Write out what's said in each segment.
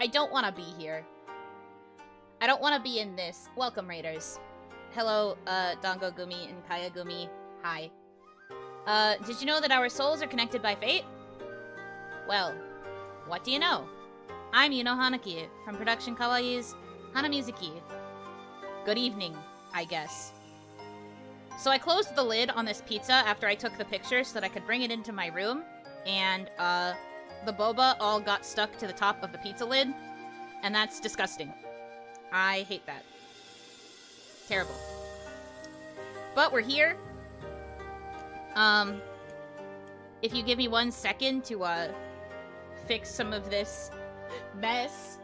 I don't want to be here. I don't want to be in this. Welcome, Raiders. Hello, Dango Gumi and Kaya Gumi. Hi. Did you know that our souls are connected by fate? Well, what do you know? I'm Yuno Hanaki from production Kawaii's Hanamizuki. Good evening, I guess. So I closed the lid on this pizza after I took the picture so that I could bring it into my room, and the boba all got stuck to the top of the pizza lid, and that's disgusting. I hate that. Terrible. But we're here. If you give me 1 second to fix some of this mess,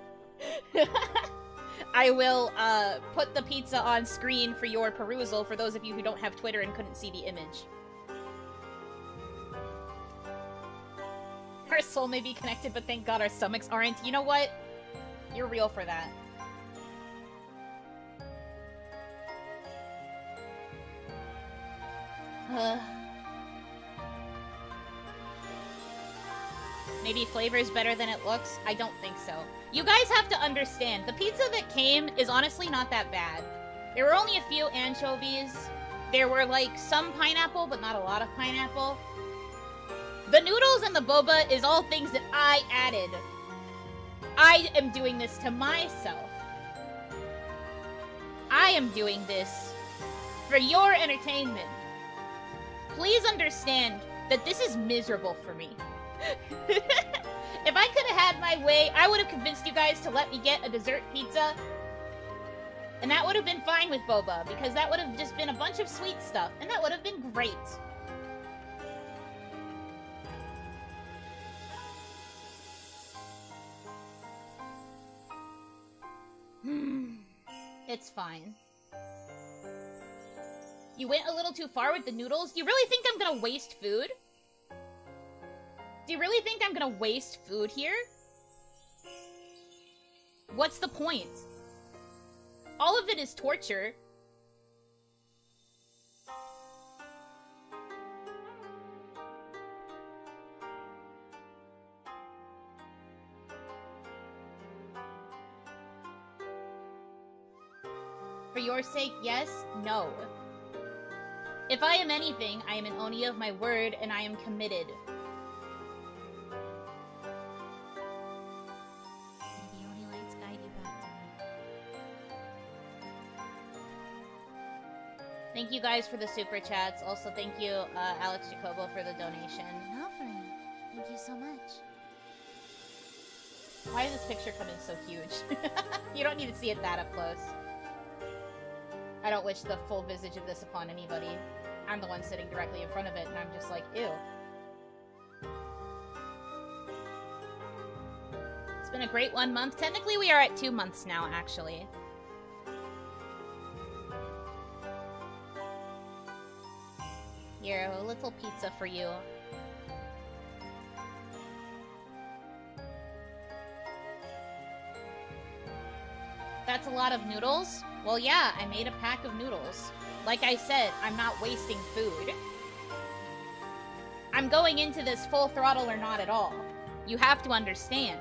I will put the pizza on screen for your perusal for those of you who don't have Twitter and couldn't see the image. Our soul may be connected, but thank God our stomachs aren't. You know what? You're real for that. Maybe flavor's better than it looks? I don't think so. You guys have to understand, the pizza that came is honestly not that bad. There were only a few anchovies. There were, like, some pineapple, but not a lot of pineapple. The noodles and the boba is all things that I added. I am doing this to myself. I am doing this for your entertainment. Please understand that this is miserable for me. If I could have had my way, I would have convinced you guys to let me get a dessert pizza. And that would have been fine with boba, because that would have just been a bunch of sweet stuff, and that would have been great. It's fine. You went a little too far with the noodles? Do you really think I'm gonna waste food? Do you really think I'm gonna waste food here? What's the point? All of it is torture. For your sake, yes, no. If I am anything, I am an Oni of my word, and I am committed. May the Oni lights guide you back to me. Thank you guys for the super chats. Also, thank you, Alex Jacobo, for the donation. An offering. Thank you so much. Why did this picture come in so huge? You don't need to see it that up close. I don't wish the full visage of this upon anybody. I'm the one sitting directly in front of it, and I'm just like, ew. It's been a great 1 month. Technically, we are at 2 months now, actually. Here, a little pizza for you. That's a lot of noodles? Well, yeah, I made a pack of noodles. Like I said, I'm not wasting food. I'm going into this full throttle or not at all. You have to understand.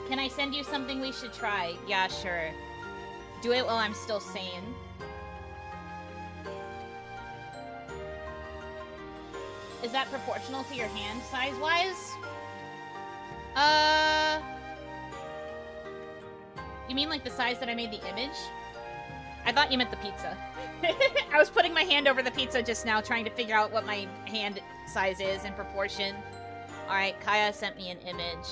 Can I send you something we should try? Yeah, sure. Do it while I'm still sane. Is that proportional to your hand size-wise? You mean like the size that I made the image? I thought you meant the pizza. I was putting my hand over the pizza just now, trying to figure out what my hand size is in proportion. Alright, Kaya sent me an image.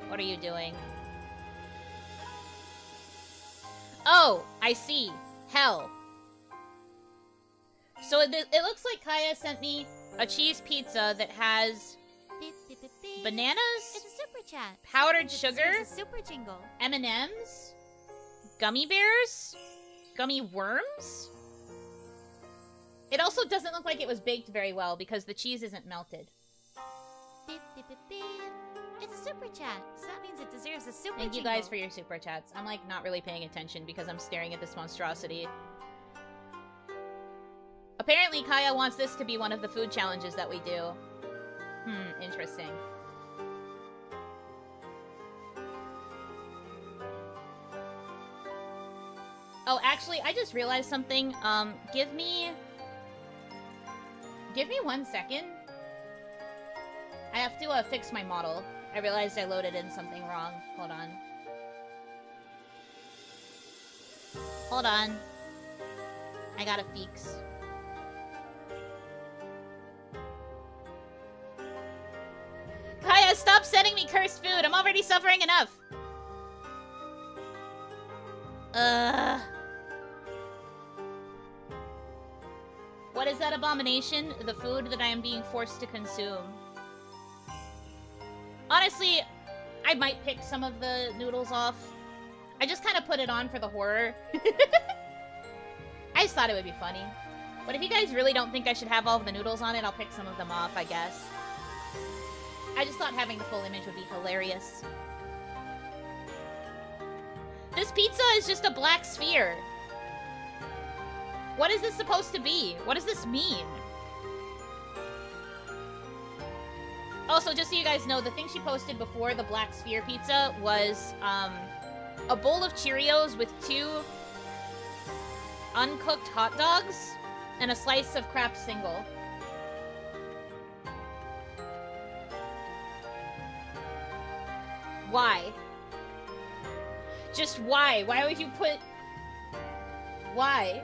What are you doing? Oh, I see. Hell. So it looks like Kaya sent me a cheese pizza that has Beep, beep, beep, beep. bananas, It's a super chat. powdered Something sugar, that deserves a super jingle. M&Ms, gummy bears, gummy worms. It also doesn't look like it was baked very well because the cheese isn't melted. Beep, beep, beep, beep. It's a super chat, so that means it deserves a super Thank you jingle. guys for your super chats. I'm like not really paying attention because I'm staring at this monstrosity. Apparently Kaya wants this to be one of the food challenges that we do. Interesting. Oh, actually, I just realized something. Give me 1 second. I have to fix my model. I realized I loaded in something wrong. Hold on. Hold on. I gotta fix. Kaya, stop sending me cursed food. I'm already suffering enough. What is that abomination? The food that I am being forced to consume. Honestly, I might pick some of the noodles off. I just kind of put it on for the horror. I just thought it would be funny. But if you guys really don't think I should have all of the noodles on it, I'll pick some of them off, I guess. I just thought having the full image would be hilarious. This pizza is just a black sphere. What is this supposed to be? What does this mean? Also, just so you guys know, the thing she posted before the black sphere pizza was a bowl of Cheerios with 2 uncooked hot dogs and a slice of Kraft Single. Why? Just why? Why would you put... Why?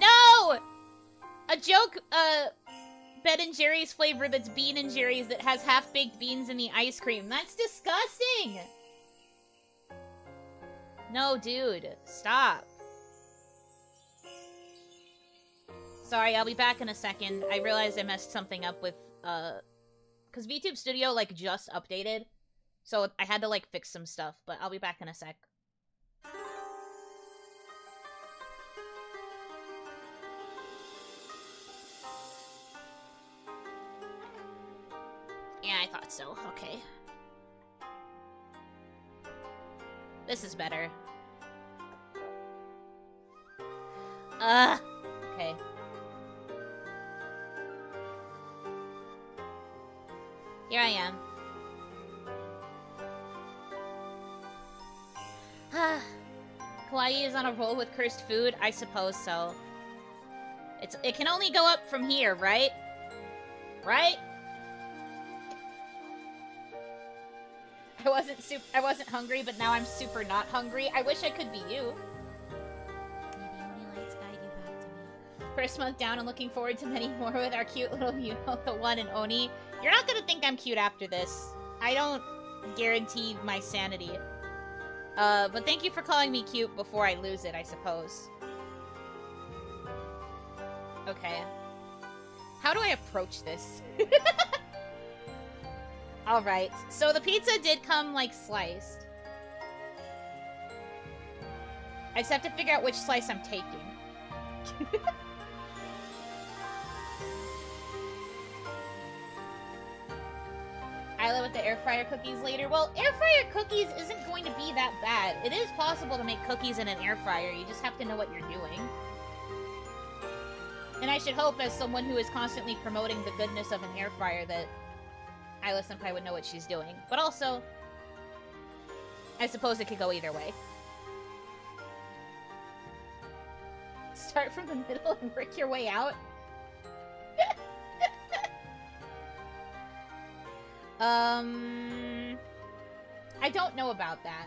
No! A joke, Ben and Jerry's flavor that's Bean and Jerry's that has half-baked beans in the ice cream. That's disgusting! No, dude. Stop. Sorry, I'll be back in a second. I realized I messed something up with, because VTube Studio, like, just updated. So I had to, like, fix some stuff, but I'll be back in a sec. Yeah, I thought so. Okay. This is better. Okay. Here I am. Kawaii is on a roll with cursed food? I suppose so. It can only go up from here, right? Right? I wasn't hungry, but now I'm super not hungry. I wish I could be you. May the only lights guide you back to me. First month down and looking forward to many more with our cute little Yuno, the one and Oni. You're not gonna think I'm cute after this. I don't guarantee my sanity. But thank you for calling me cute before I lose it, I suppose. Okay. How do I approach this? Alright, so the pizza did come, like, sliced. I just have to figure out which slice I'm taking. Isla with the air fryer cookies later. Well, air fryer cookies isn't going to be that bad. It is possible to make cookies in an air fryer. You just have to know what you're doing. And I should hope, as someone who is constantly promoting the goodness of an air fryer, that Isla Senpai would know what she's doing. But also, I suppose it could go either way. Start from the middle and work your way out? I don't know about that.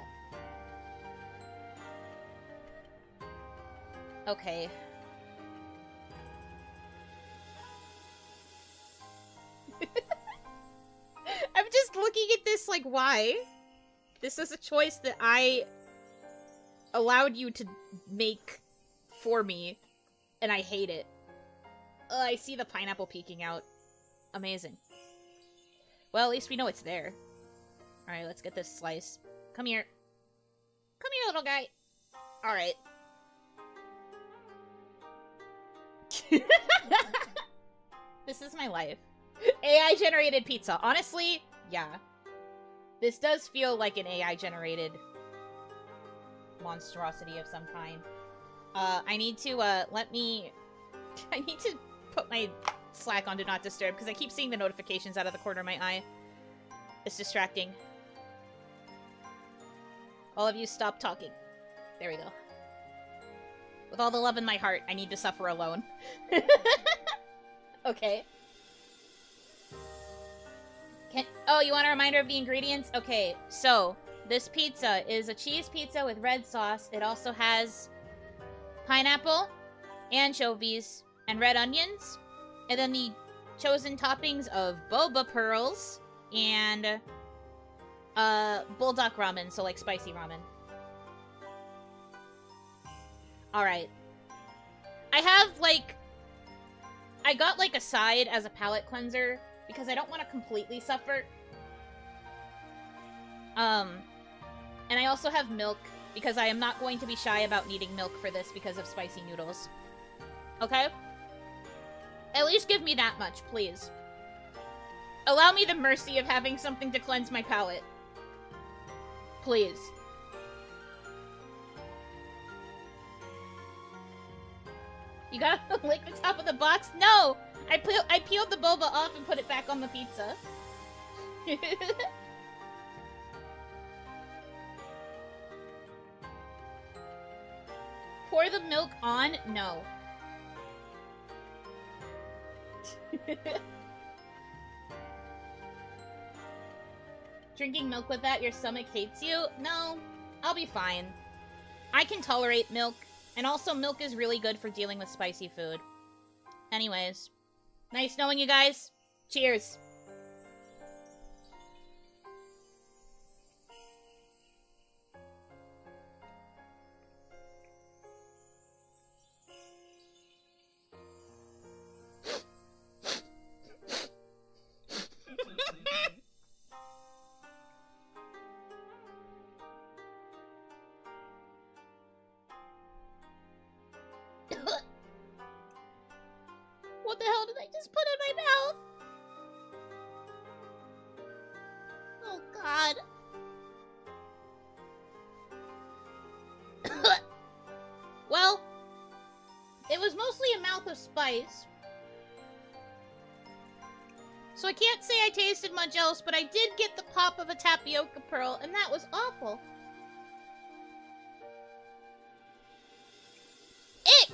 Okay. I'm just looking at this like, why? This is a choice that I allowed you to make for me, and I hate it. I see the pineapple peeking out. Amazing. Well, at least we know it's there. Alright, let's get this slice. Come here. Come here, little guy. Alright. This is my life. AI-generated pizza. Honestly, yeah. This does feel like an AI-generated monstrosity of some kind. I need to, I need to put my Slack on Do Not Disturb, because I keep seeing the notifications out of the corner of my eye. It's distracting. All of you stop talking. There we go. With all the love in my heart, I need to suffer alone. Okay. Oh, you want a reminder of the ingredients? Okay, so this pizza is a cheese pizza with red sauce. It also has pineapple, anchovies, and red onions. And then the chosen toppings of boba pearls and bulldog ramen, so like spicy ramen. Alright. I have, like... I got, like, a side as a palate cleanser, because I don't want to completely suffer. And I also have milk, because I am not going to be shy about needing milk for this because of spicy noodles. Okay? At least give me that much, please. Allow me the mercy of having something to cleanse my palate. Please. You gotta lick the top of the box? No! I peeled the boba off and put it back on the pizza. Pour the milk on? No. Drinking milk with that, your stomach hates you? No, I'll be fine. I can tolerate milk, and also milk is really good for dealing with spicy food. Anyways, nice knowing you guys. Cheers. What the hell did I just put in my mouth? Oh god. Well, it was mostly a mouth of spice. So I can't say I tasted much else, but I did get the pop of a tapioca pearl, and that was awful. Ick!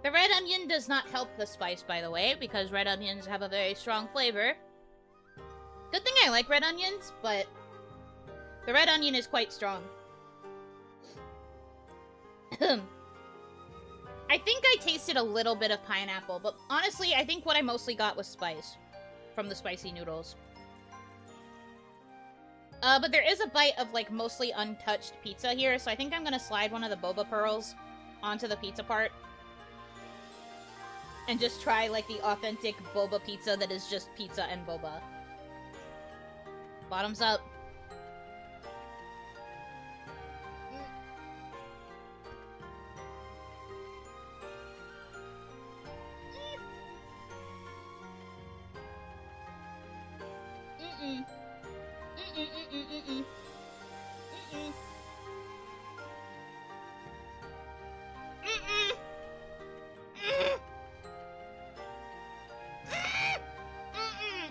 The red onion does not help the spice, by the way, because red onions have a very strong flavor. Good thing I like red onions, but the red onion is quite strong. I think I tasted a little bit of pineapple, but honestly, I think what I mostly got was spice from the spicy noodles. But there is a bite of, like, mostly untouched pizza here, so I think I'm gonna slide one of the boba pearls onto the pizza part. And just try, like, the authentic boba pizza that is just pizza and boba. Bottoms up. Mm-mm. Mm-mm, mm-mm, mm-mm. Mm-mm. Mm-mm. Mm. Mm-mm.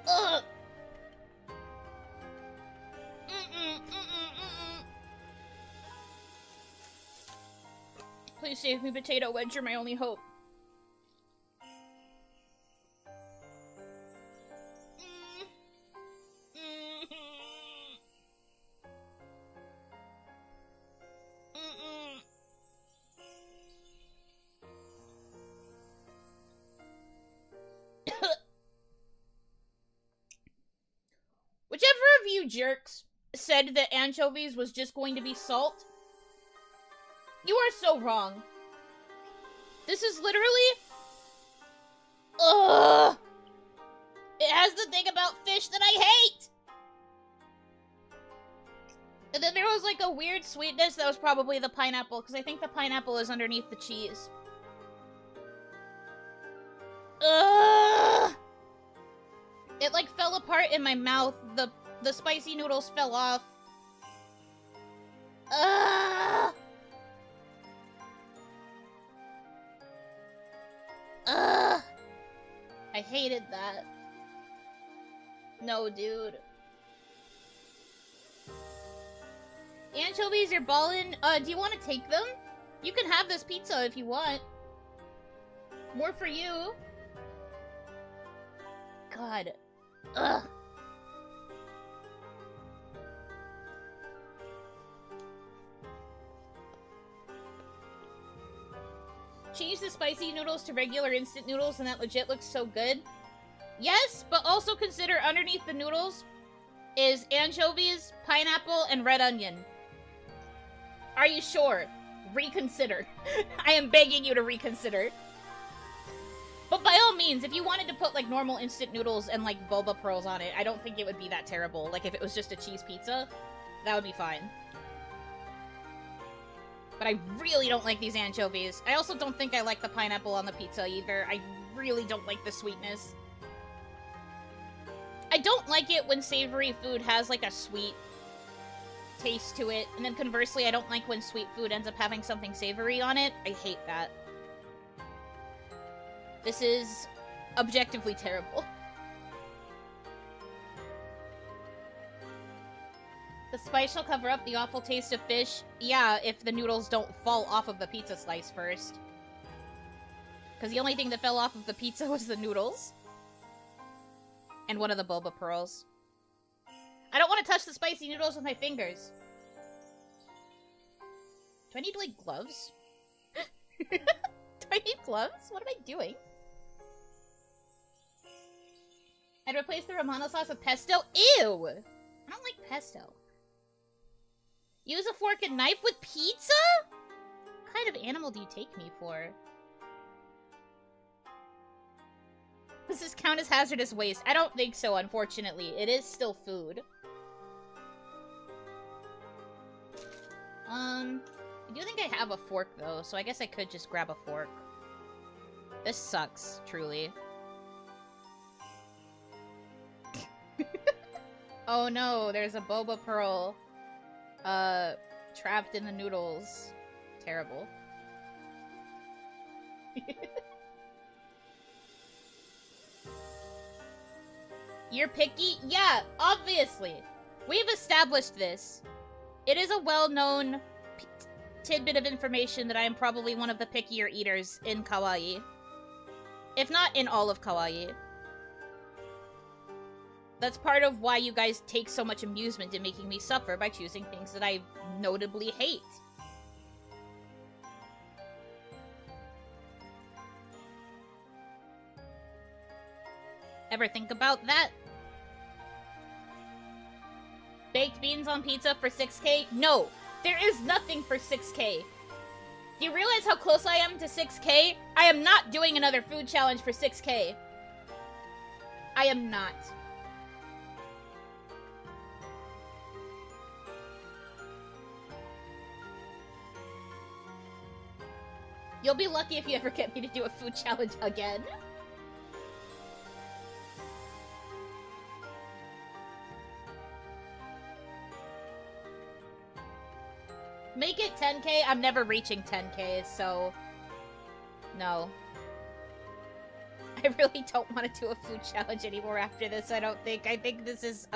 Ugh. Mm-mm, mm-mm, mm-mm. Please save me, potato wedge, you're my only hope. Whichever of you jerks said that anchovies was just going to be salt, you are so wrong. This is literally... Ugh! It has the thing about fish that I hate! And then there was like a weird sweetness that was probably the pineapple, because I think the pineapple is underneath the cheese. Ugh! It like fell apart in my mouth. The spicy noodles fell off. Ugh! Ugh! I hated that. No, dude. Anchovies are ballin'. Do you want to take them? You can have this pizza if you want. More for you. God. Ugh. Change the spicy noodles to regular instant noodles and that legit looks so good. Yes, but also consider underneath the noodles is anchovies, pineapple, and red onion. Are you sure? Reconsider. I am begging you to reconsider. But by all means, if you wanted to put like normal instant noodles and like boba pearls on it, I don't think it would be that terrible. Like if it was just a cheese pizza, that would be fine. But I really don't like these anchovies. I also don't think I like the pineapple on the pizza either. I really don't like the sweetness. I don't like it when savory food has like a sweet taste to it. And then conversely, I don't like when sweet food ends up having something savory on it. I hate that. This is objectively terrible. The spice shall cover up the awful taste of fish. Yeah, if the noodles don't fall off of the pizza slice first. Because the only thing that fell off of the pizza was the noodles. And one of the boba pearls. I don't want to touch the spicy noodles with my fingers. Do I need, like, gloves? Do I need gloves? What am I doing? I'd replace the Romano sauce with pesto. Ew! I don't like pesto. Use a fork and knife with pizza? What kind of animal do you take me for? Does this count as hazardous waste? I don't think so, unfortunately. It is still food. I do think I have a fork, though, so I guess I could just grab a fork. This sucks, truly. Oh no, there's a boba pearl, trapped in the noodles. Terrible. You're picky? Yeah, obviously. We've established this. It is a well-known tidbit of information that I am probably one of the pickier eaters in kawaii. If not in all of kawaii. That's part of why you guys take so much amusement in making me suffer by choosing things that I notably hate. Ever think about that? Baked beans on pizza for 6K? No! There is nothing for 6K! Do you realize how close I am to 6K? I am not doing another food challenge for 6K. I am not. You'll be lucky if you ever get me to do a food challenge again. Make it 10K. I'm never reaching 10K, so... No. I really don't want to do a food challenge anymore after this, I don't think. I think this is,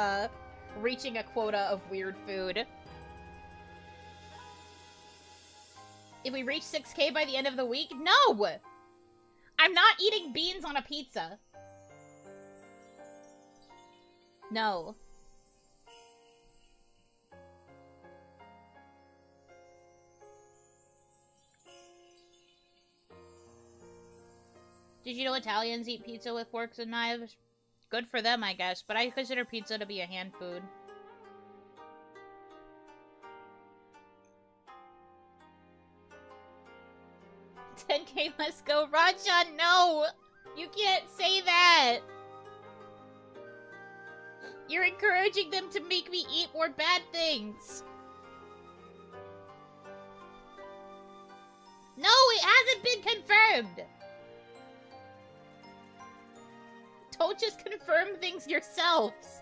reaching a quota of weird food. If we reach 6K by the end of the week? No! I'm not eating beans on a pizza. No. Did you know Italians eat pizza with forks and knives? Good for them, I guess, but I consider pizza to be a hand food. $10K, let's go. Raja, no! You can't say that! You're encouraging them to make me eat more bad things! No, it hasn't been confirmed! Don't just confirm things yourselves!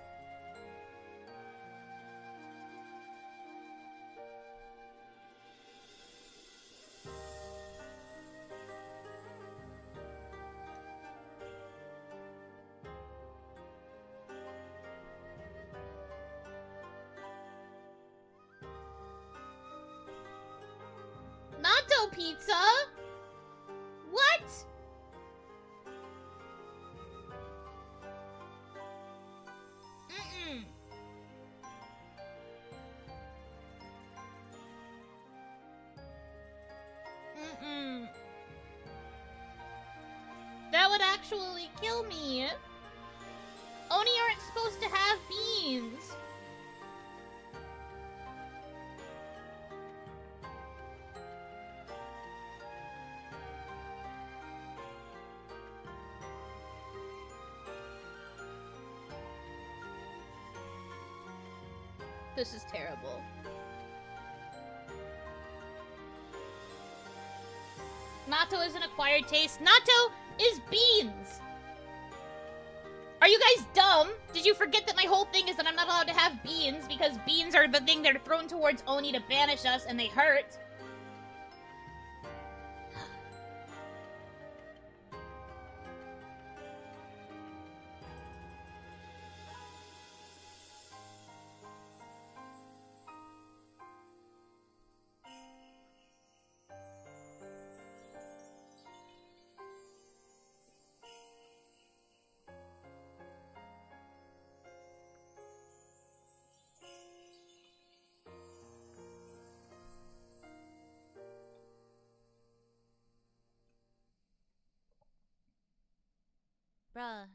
Natto pizza? What? Mm-mm. Mm-mm. That would actually kill me. Oni aren't supposed to have beans. This is terrible. Natto is an acquired taste. Natto is beans! Are you guys dumb? Did you forget that my whole thing is that I'm not allowed to have beans because beans are the thing that are thrown towards Oni to banish us and they hurt?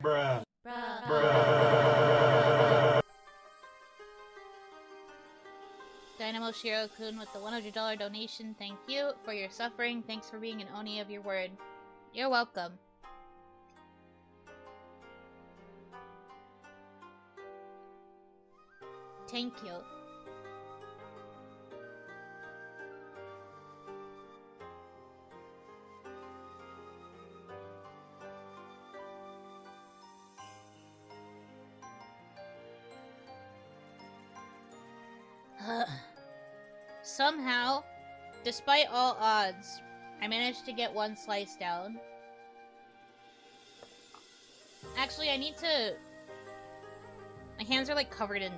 Bruh. Dynamo Shiro-kun with the $100 donation. Thank you for your suffering. Thanks for being an Oni of your word. You're welcome. Thank you. Somehow, despite all odds, I managed to get one slice down. Actually, I need to... My hands are like covered in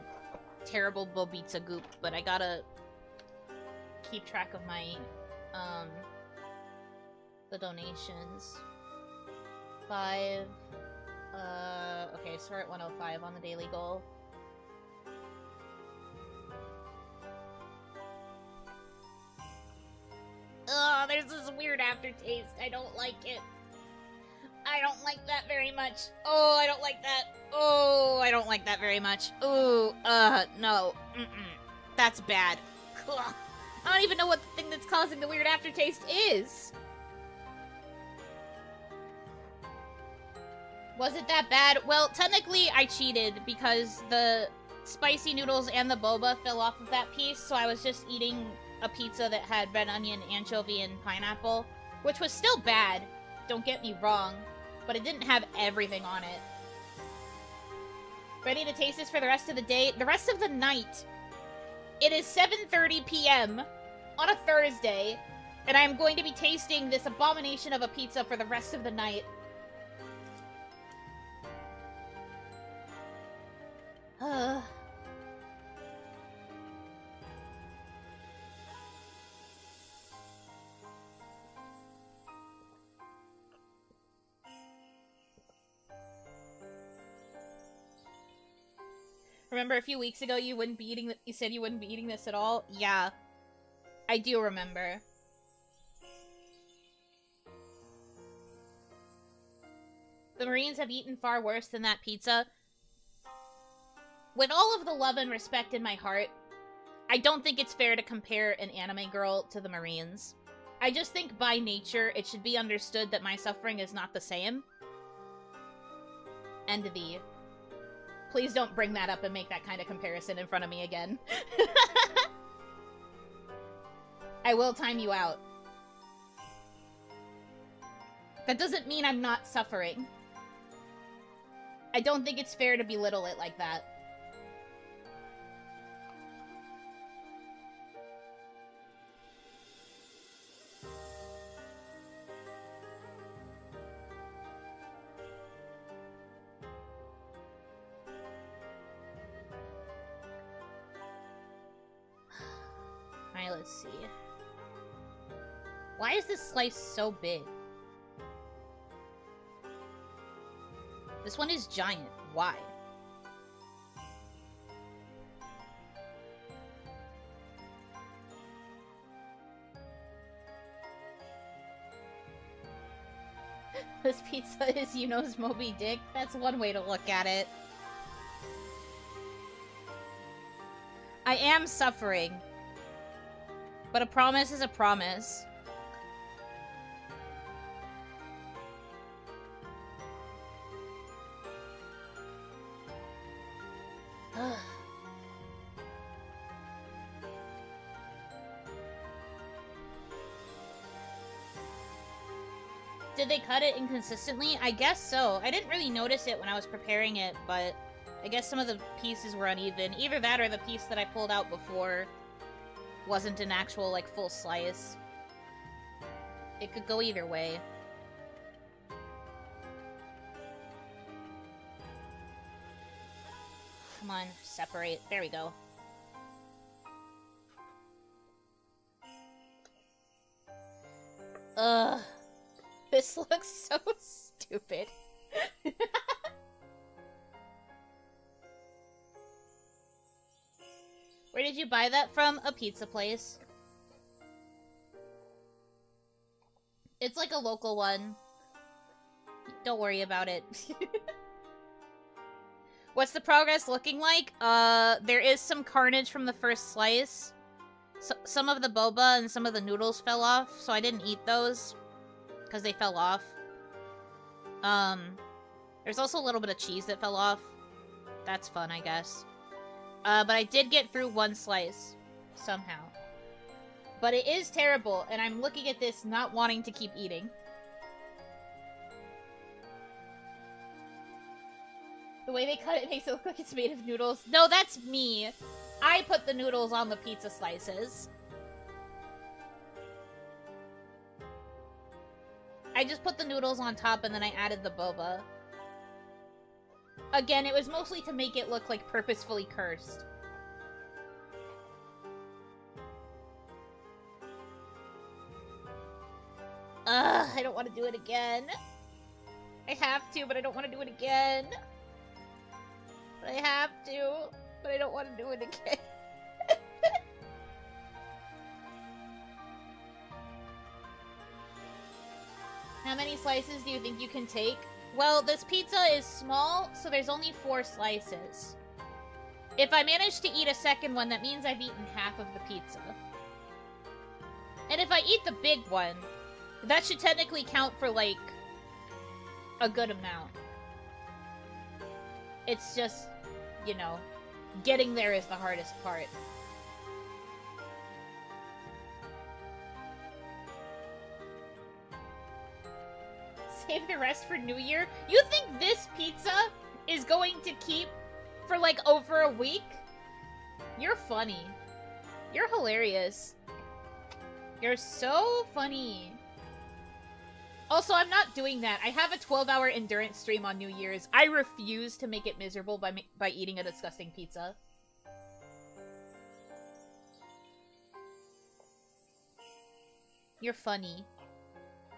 terrible Boba Pizza goop, but I gotta keep track of my, the donations. 5, okay, so we're at 105 on the daily goal. Ugh, there's this weird aftertaste. I don't like it. I don't like that very much. Oh, I don't like that. Oh, I don't like that very much. Ooh, no. That's bad. Ugh. I don't even know what the thing that's causing the weird aftertaste is. Was it that bad? Well, technically I cheated because the spicy noodles and the boba fell off of that piece, so I was just eating a pizza that had red onion, anchovy, and pineapple, which was still bad, don't get me wrong, but it didn't have everything on it. Ready to taste this for the rest of the day? The rest of the night. It is 7:30 p.m. on a Thursday, and I'm going to be tasting this abomination of a pizza for the rest of the night. Remember a few weeks ago you said you wouldn't be eating this at all? Yeah. I do remember. The Marines have eaten far worse than that pizza. With all of the love and respect in my heart, I don't think it's fair to compare an anime girl to the Marines. I just think by nature it should be understood that my suffering is not the same. End of the... Please don't bring that up and make that kind of comparison in front of me again. I will time you out. That doesn't mean I'm not suffering. I don't think it's fair to belittle it like that. Alright, let's see. Why is this slice so big? This one is giant. Why? This pizza is Yuno's Moby Dick? That's one way to look at it. I am suffering. But a promise is a promise. Did they cut it inconsistently? I guess so. I didn't really notice it when I was preparing it, but I guess some of the pieces were uneven. Either that or the piece that I pulled out before wasn't an actual, like, full slice. It could go either way. Come on, separate. There we go. Ugh. This looks so stupid. Where did you buy that from? A pizza place. It's like a local one. Don't worry about it. What's the progress looking like? There is some carnage from the first slice. Some of the boba and some of the noodles fell off, so I didn't eat those. Because they fell off. There's also a little bit of cheese that fell off. That's fun, I guess. But I did get through one slice. Somehow. But it is terrible, and I'm looking at this not wanting to keep eating. The way they cut it makes it look like it's made of noodles. No, that's me. I put the noodles on the pizza slices. I just put the noodles on top and then I added the boba. Again, it was mostly to make it look like purposefully cursed. Ugh, I don't want to do it again. I have to, but I don't want to do it again. But I have to, but I don't want to do it again. How many slices do you think you can take? Well, this pizza is small, so there's only 4 slices. If I manage to eat a second one, that means I've eaten half of the pizza. And if I eat the big one, that should technically count for, like, a good amount. It's just, you know, getting there is the hardest part. Save the rest for New Year? You think this pizza is going to keep for, like, over a week? You're funny. You're hilarious. You're so funny. Also, I'm not doing that. I have a 12-hour endurance stream on New Year's. I refuse to make it miserable by eating a disgusting pizza. You're funny.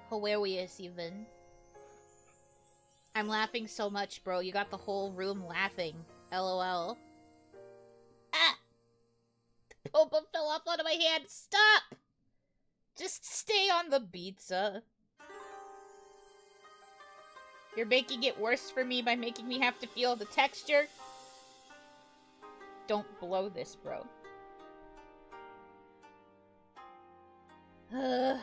Hilarious, even. I'm laughing so much, bro. You got the whole room laughing. LOL. Ah! The boba fell off out of my hand. Stop! Just stay on the pizza. You're making it worse for me by making me have to feel the texture. Don't blow this, bro. The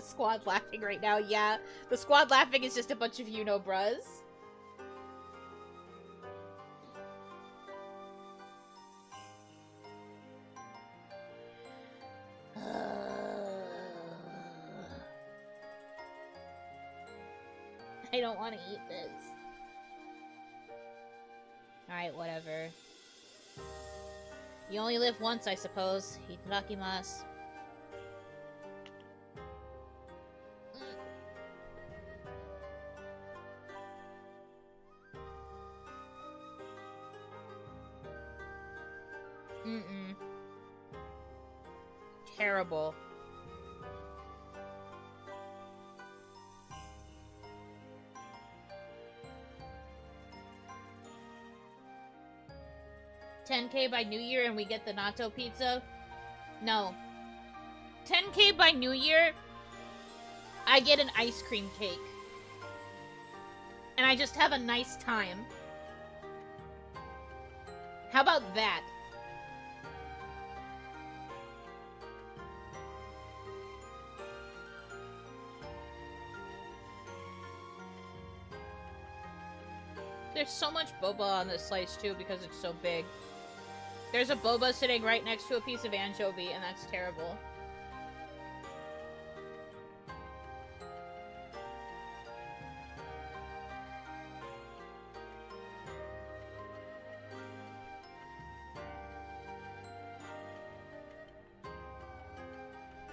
squad laughing right now, yeah. The squad laughing is just a bunch of Yuno bros. I don't want to eat this. Alright, whatever. You only live once, I suppose. Itadakimasu. Mm-mm. Terrible. $10K by New Year and we get the natto pizza? No. $10K by New Year, I get an ice cream cake. And I just have a nice time. How about that? There's so much boba on this slice too because it's so big. There's a boba sitting right next to a piece of anchovy, and that's terrible.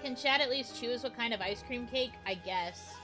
Can Chad at least choose what kind of ice cream cake? I guess.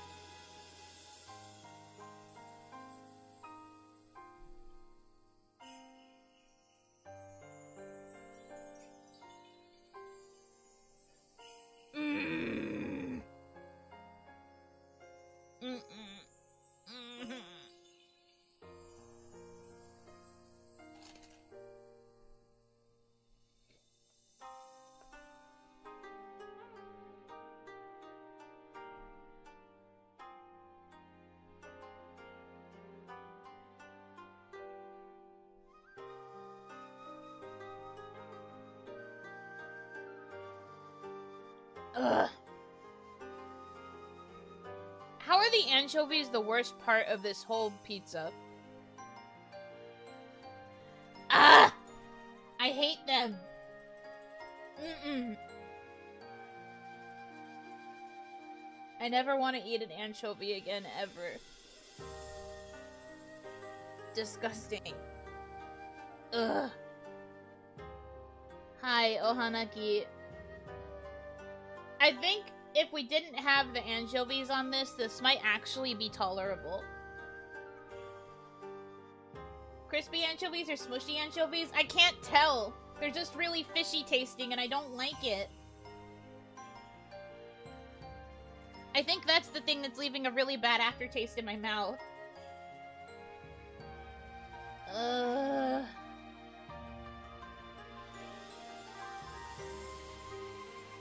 Ugh. How are the anchovies the worst part of this whole pizza? Ah! I hate them. Mm-mm. I never want to eat an anchovy again, ever. Disgusting. Ugh. Hi, Ohanaki. I think if we didn't have the anchovies on this might actually be tolerable. Crispy anchovies or smushy anchovies? I can't tell. They're just really fishy tasting and I don't like it. I think that's the thing that's leaving a really bad aftertaste in my mouth.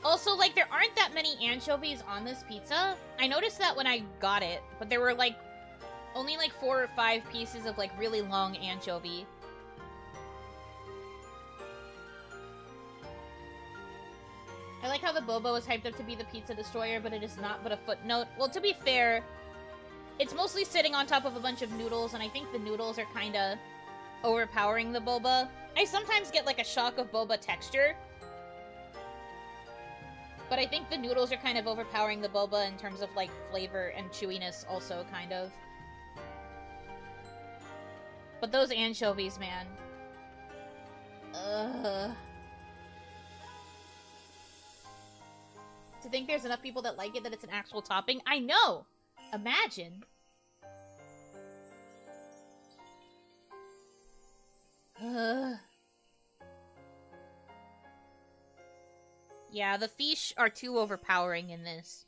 Also, like, there aren't that many anchovies on this pizza. I noticed that when I got it, but there were, like, only, like, 4 or 5 pieces of, like, really long anchovy. I like how the boba was hyped up to be the pizza destroyer, but it is not but a footnote. Well, to be fair, it's mostly sitting on top of a bunch of noodles, and I think the noodles are kinda overpowering the boba. I sometimes get, like, a shock of boba texture, but I think the noodles are kind of overpowering the boba in terms of, like, flavor and chewiness also, kind of. But those anchovies, man. Ugh. To think there's enough people that like it that it's an actual topping? I know! Imagine! Ugh. Yeah, the fish are too overpowering in this.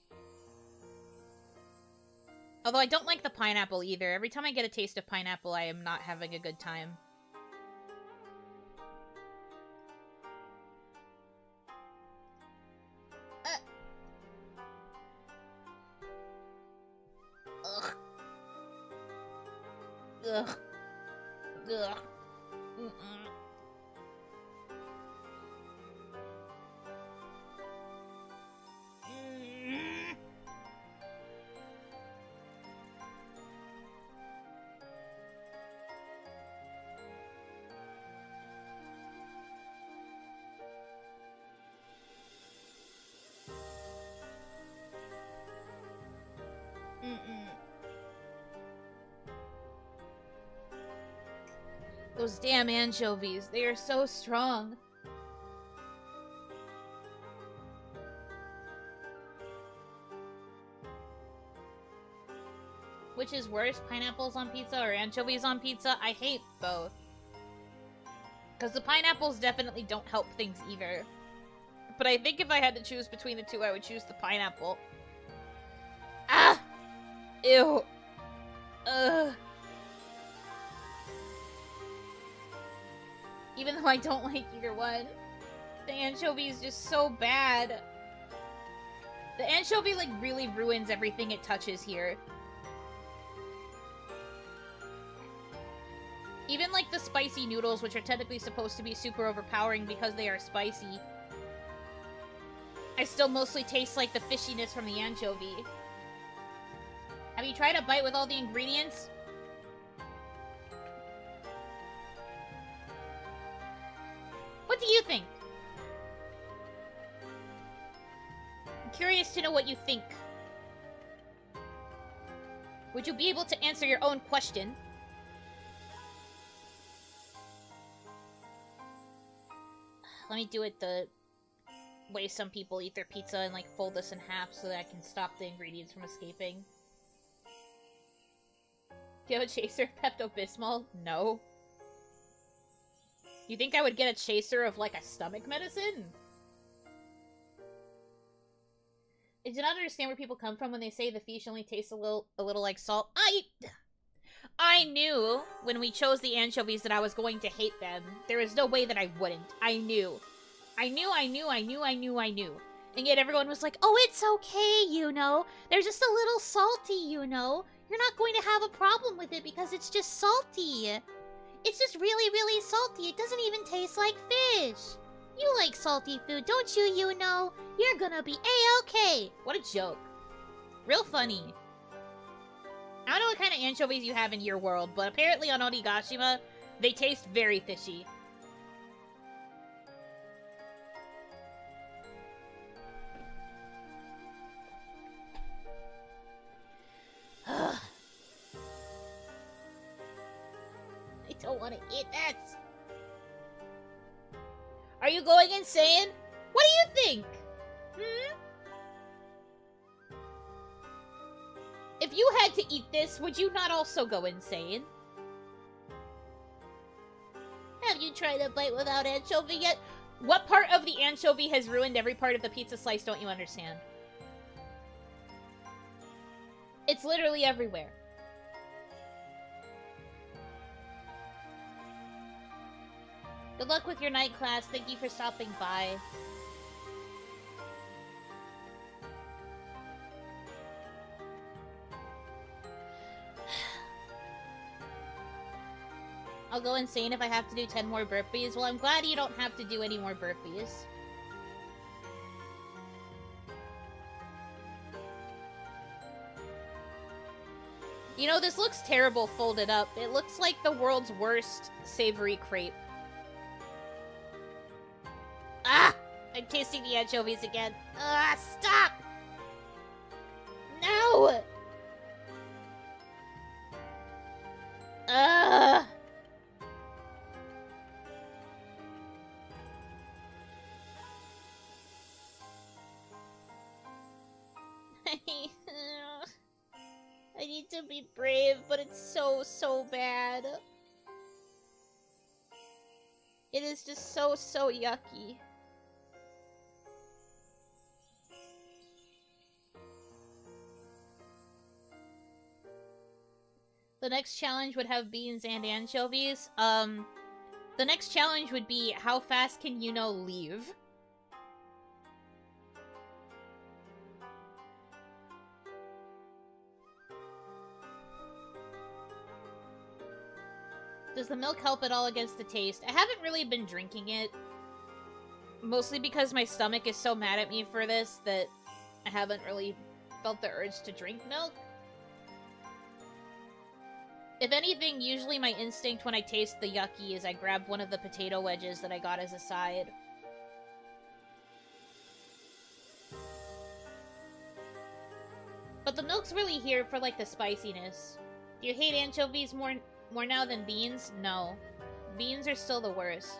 Although I don't like the pineapple either. Every time I get a taste of pineapple, I am not having a good time. Ugh. Ugh. Ugh. Mm-mm. Mm-mm. Those damn anchovies, they are so strong. Which is worse, pineapples on pizza or anchovies on pizza? I hate both. Because the pineapples definitely don't help things either. But I think if I had to choose between the two, I would choose the pineapple. Ah! Ew. Ugh. Even though I don't like either one. The anchovy is just so bad. The anchovy, like, really ruins everything it touches here. Even, like, the spicy noodles, which are technically supposed to be super overpowering because they are spicy, I still mostly taste, like, the fishiness from the anchovy. Have you tried a bite with all the ingredients? What do you think? I'm curious to know what you think. Would you be able to answer your own question? Let me do it the way some people eat their pizza and, like, fold this in half so that I can stop the ingredients from escaping. Do you have a chaser, Pepto-Bismol? No. You think I would get a chaser of, like, a stomach medicine? I do not understand where people come from when they say the fish only tastes a little like salt. I knew when we chose the anchovies that I was going to hate them. There is no way that I wouldn't. I knew. And yet everyone was like, oh, it's okay, Yuno. They're just a little salty, Yuno. You're not going to have a problem with it because it's just salty. It's just really, really salty. It doesn't even taste like fish. You like salty food, don't you, Yuno? You're gonna be A-okay. What a joke. Real funny. I don't know what kind of anchovies you have in your world, but apparently on Onigashima, they taste very fishy. I don't want to eat that. Are you going insane? What do you think? If you had to eat this, would you not also go insane? Have you tried a bite without anchovy yet? What part of the anchovy has ruined every part of the pizza slice don't you understand? It's literally everywhere. Good luck with your night class. Thank you for stopping by. I'll go insane if I have to do 10 more burpees. Well, I'm glad you don't have to do any more burpees. You know, this looks terrible folded up. It looks like the world's worst savory crepe. Ah! I'm tasting the anchovies again. Ah, stop! No! Ugh! I need to be brave, but it's so bad. It is just so yucky. The next challenge would have beans and anchovies. The next challenge would be how fast can Yuno leave? Does the milk help at all against the taste? I haven't really been drinking it. Mostly because my stomach is so mad at me for this that I haven't really felt the urge to drink milk. If anything, usually my instinct when I taste the yucky is I grab one of the potato wedges that I got as a side. But the milk's really here for, like, the spiciness. Do you hate anchovies more now than beans? No. Beans are still the worst.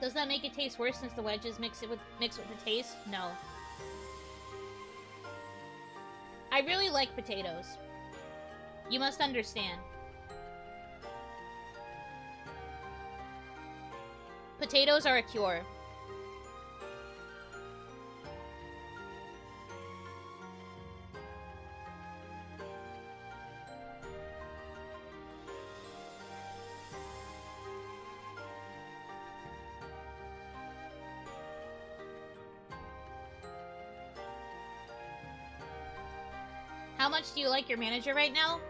Does that make it taste worse since the wedges mix with the taste? No. I really like potatoes. You must understand. Potatoes are a cure. How much do you like your manager right now?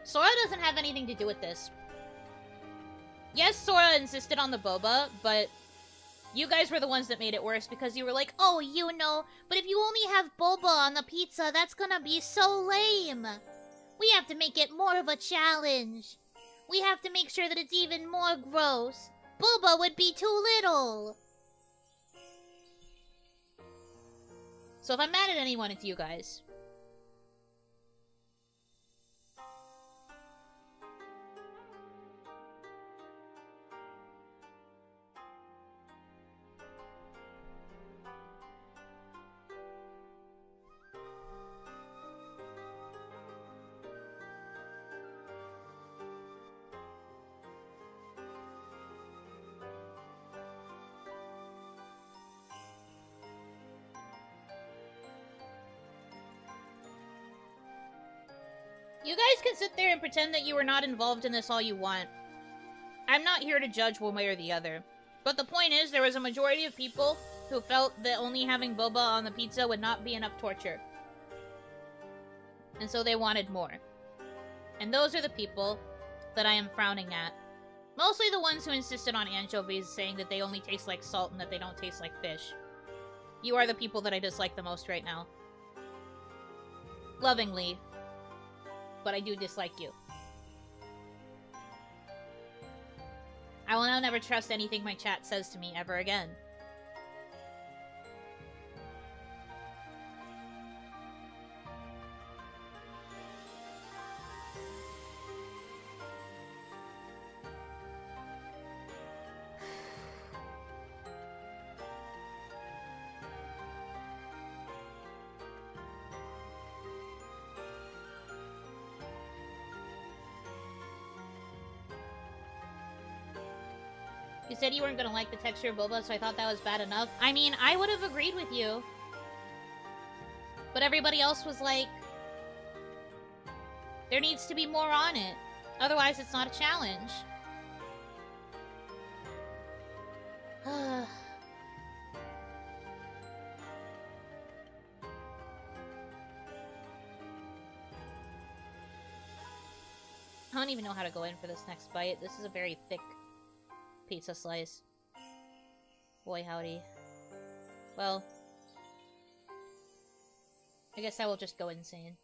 Sora doesn't have anything to do with this. Yes, Sora insisted on the boba, but you guys were the ones that made it worse because you were like, oh, Yuno, but if you only have boba on the pizza, that's gonna be so lame. We have to make it more of a challenge. We have to make sure that it's even more gross. Boba would be too little. So if I'm mad at anyone, it's you guys. You guys can sit there and pretend that you were not involved in this all you want. I'm not here to judge one way or the other. But the point is, there was a majority of people who felt that only having boba on the pizza would not be enough torture. And so they wanted more. And those are the people that I am frowning at. Mostly the ones who insisted on anchovies, saying that they only taste like salt and that they don't taste like fish. You are the people that I dislike the most right now. Lovingly. But I do dislike you. I will now never trust anything my chat says to me ever again. You said you weren't gonna like the texture of boba, so I thought that was bad enough. I mean, I would have agreed with you. But everybody else was like, there needs to be more on it. Otherwise, it's not a challenge. I don't even know how to go in for this next bite. This is a very thick pizza slice. Boy howdy. Well, I guess I will just go insane.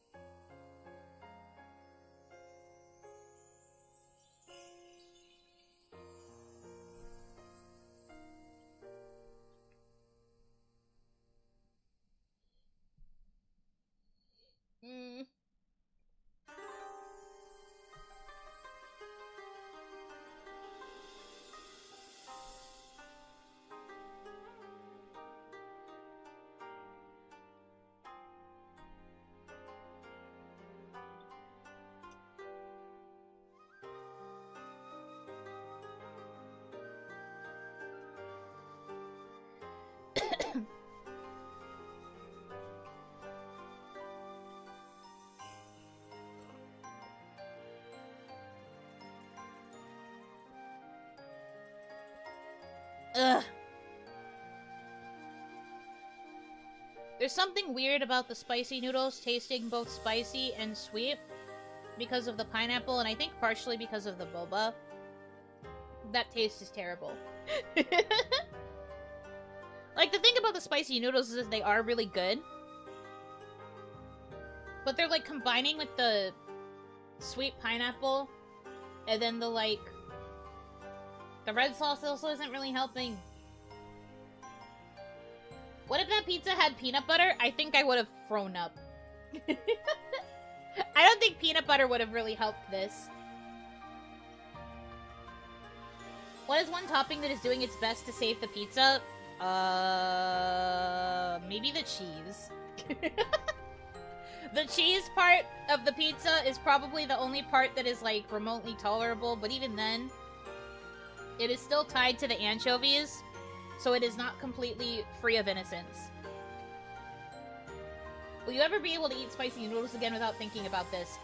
Ugh. There's something weird about the spicy noodles tasting both spicy and sweet because of the pineapple, and I think partially because of the boba. That taste is terrible. Like, the thing about the spicy noodles is they are really good. But they're, like, combining with the sweet pineapple. And then the, like... The red sauce also isn't really helping. What if that pizza had peanut butter? I think I would have thrown up. I don't think peanut butter would have really helped this. What is one topping that is doing its best to save the pizza? Maybe the cheese. The cheese part of the pizza is probably the only part that is, like, remotely tolerable, but even then, it is still tied to the anchovies, so it is not completely free of innocence. Will you ever be able to eat spicy noodles again without thinking about this?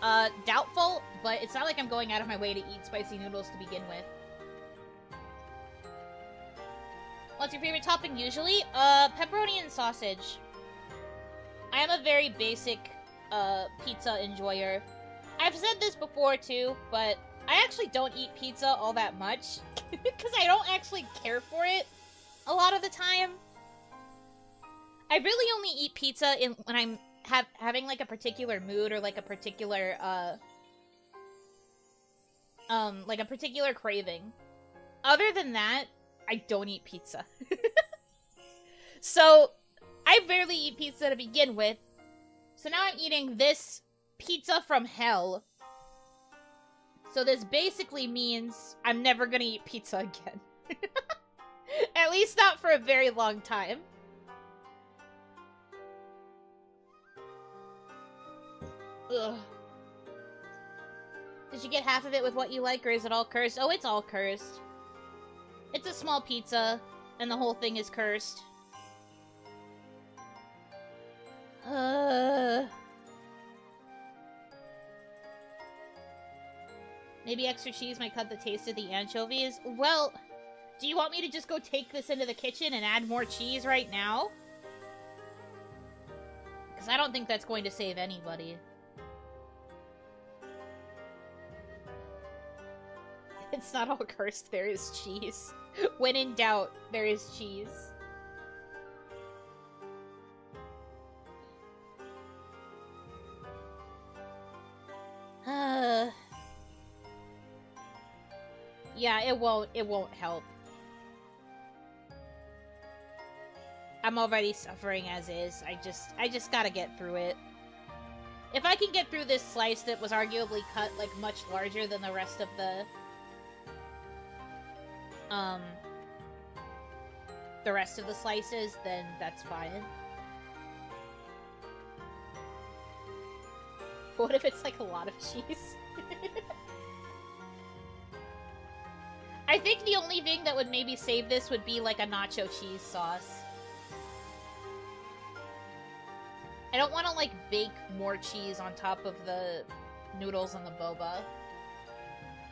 Doubtful, but it's not like I'm going out of my way to eat spicy noodles to begin with. What's your favorite topping usually? Pepperoni and sausage. I am a very basic, pizza enjoyer. I've said this before too, but I actually don't eat pizza all that much. Because I don't actually care for it a lot of the time. I really only eat pizza when I'm having, like, a particular mood or, like, a particular, like, a particular craving. Other than that, I don't eat pizza. So, I barely eat pizza to begin with. So now I'm eating this pizza from hell. So this basically means I'm never gonna eat pizza again. At least not for a very long time. Ugh. Did you get half of it with what you like, or is it all cursed? Oh, it's all cursed. It's a small pizza, and the whole thing is cursed. Maybe extra cheese might cut the taste of the anchovies. Well, do you want me to just go take this into the kitchen and add more cheese right now? Because I don't think that's going to save anybody. It's not all cursed, there is cheese. When in doubt, there is cheese. Yeah, it won't help. I'm already suffering as is. I just gotta get through it. If I can get through this slice that was arguably cut, like, much larger than the rest of the rest of the slices, then that's fine. What if it's, like, a lot of cheese? I think the only thing that would maybe save this would be, like, a nacho cheese sauce. I don't want to, like, bake more cheese on top of the noodles and the boba.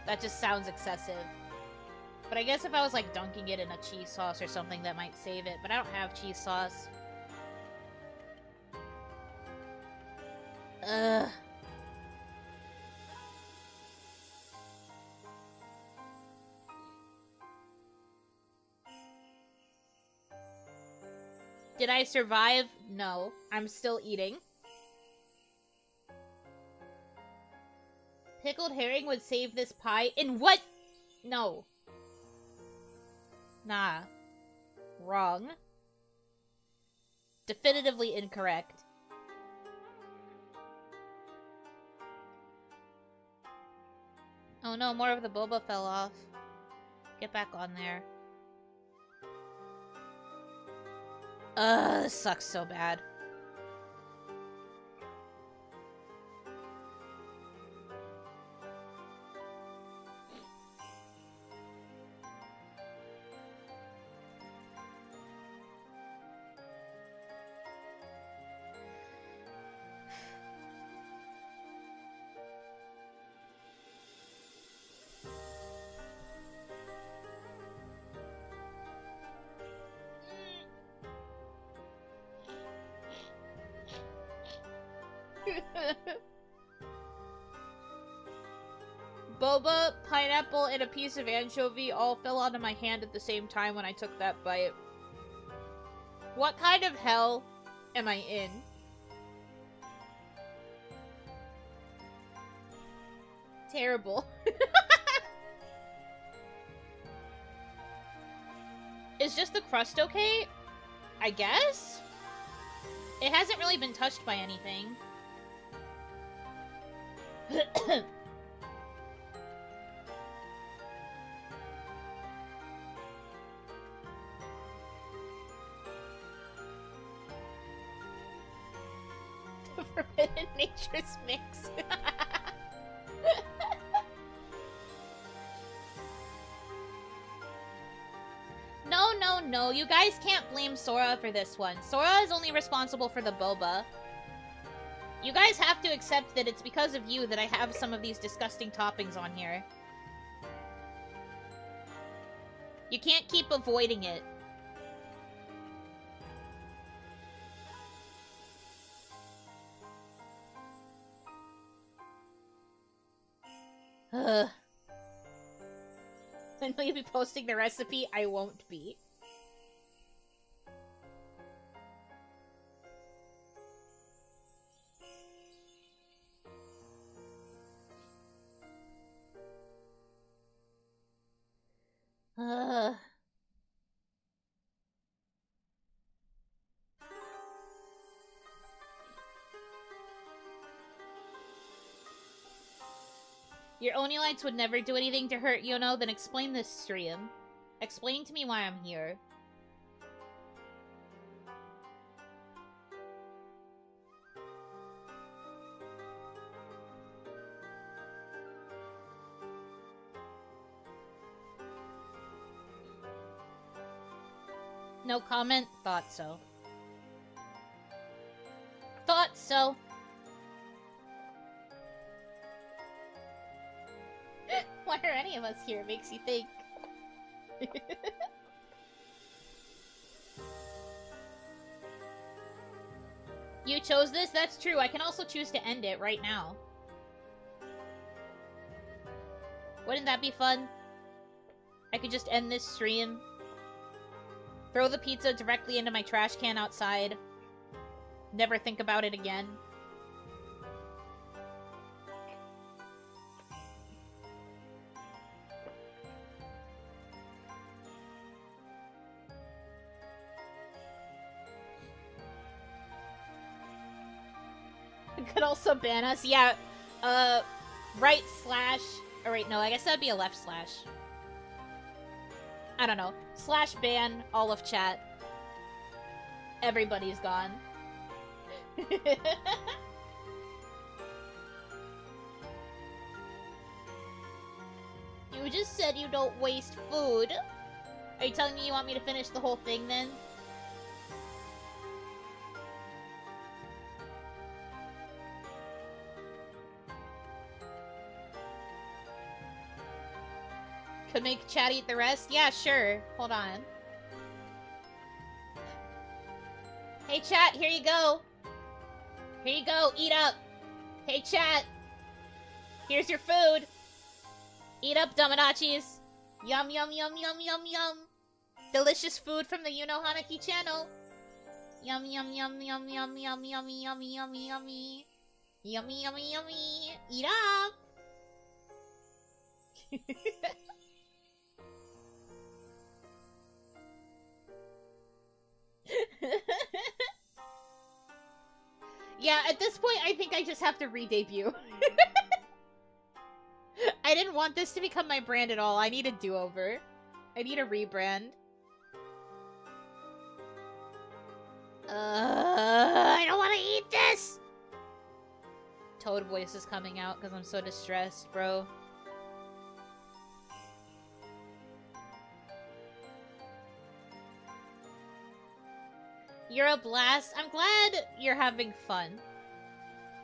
That just sounds excessive. But I guess if I was, like, dunking it in a cheese sauce or something, that might save it. But I don't have cheese sauce. Ugh. Did I survive? No. I'm still eating. Pickled herring would save this pie. In what? No. Nah. Wrong. Definitively incorrect. Oh no, more of the boba fell off. Get back on there. This sucks so bad. Boba, pineapple, and a piece of anchovy all fell onto my hand at the same time when I took that bite. What kind of hell am I in? Terrible. Is just the crust okay? I guess? It hasn't really been touched by anything. The Forbidden Nature's Mix. No, you guys can't blame Sora for this one. Sora is only responsible for the boba. You guys have to accept that it's because of you that I have some of these disgusting toppings on here. You can't keep avoiding it. Ugh. Until you be posting the recipe, I won't be. Your Oni lights would never do anything to hurt Yuno, then explain this stream. Explain to me why I'm here. No comment? Thought so. Thought so. Why are any of us here? Makes you think. You chose this? That's true. I can also choose to end it right now. Wouldn't that be fun? I could just end this stream. Throw the pizza directly into my trash can outside. Never think about it again. Could also ban us. Yeah, right slash... Or wait, no, I guess that'd be a left slash. I don't know. Slash ban all of chat. Everybody's gone. You just said you don't waste food. Are you telling me you want me to finish the whole thing then? Could make chat eat the rest? Yeah, sure. Hold on. Hey chat, here you go. Here you go, eat up. Hey chat. Here's your food. Eat up, Dominachis. Yum, yum, yum, yum, yum, yum. Delicious food from the Yuno Hanaki channel. Yum, yum, yum, yum, yum, yum, yummy, yummy, yummy, yummy. Yummy, yummy, yummy. Eat up. Yeah, at this point, I think I just have to re-debut. I didn't want this to become my brand at all. I need a do-over. I need a rebrand. I don't want to eat this! Toad voice is coming out because I'm so distressed, bro. You're a blast. I'm glad you're having fun.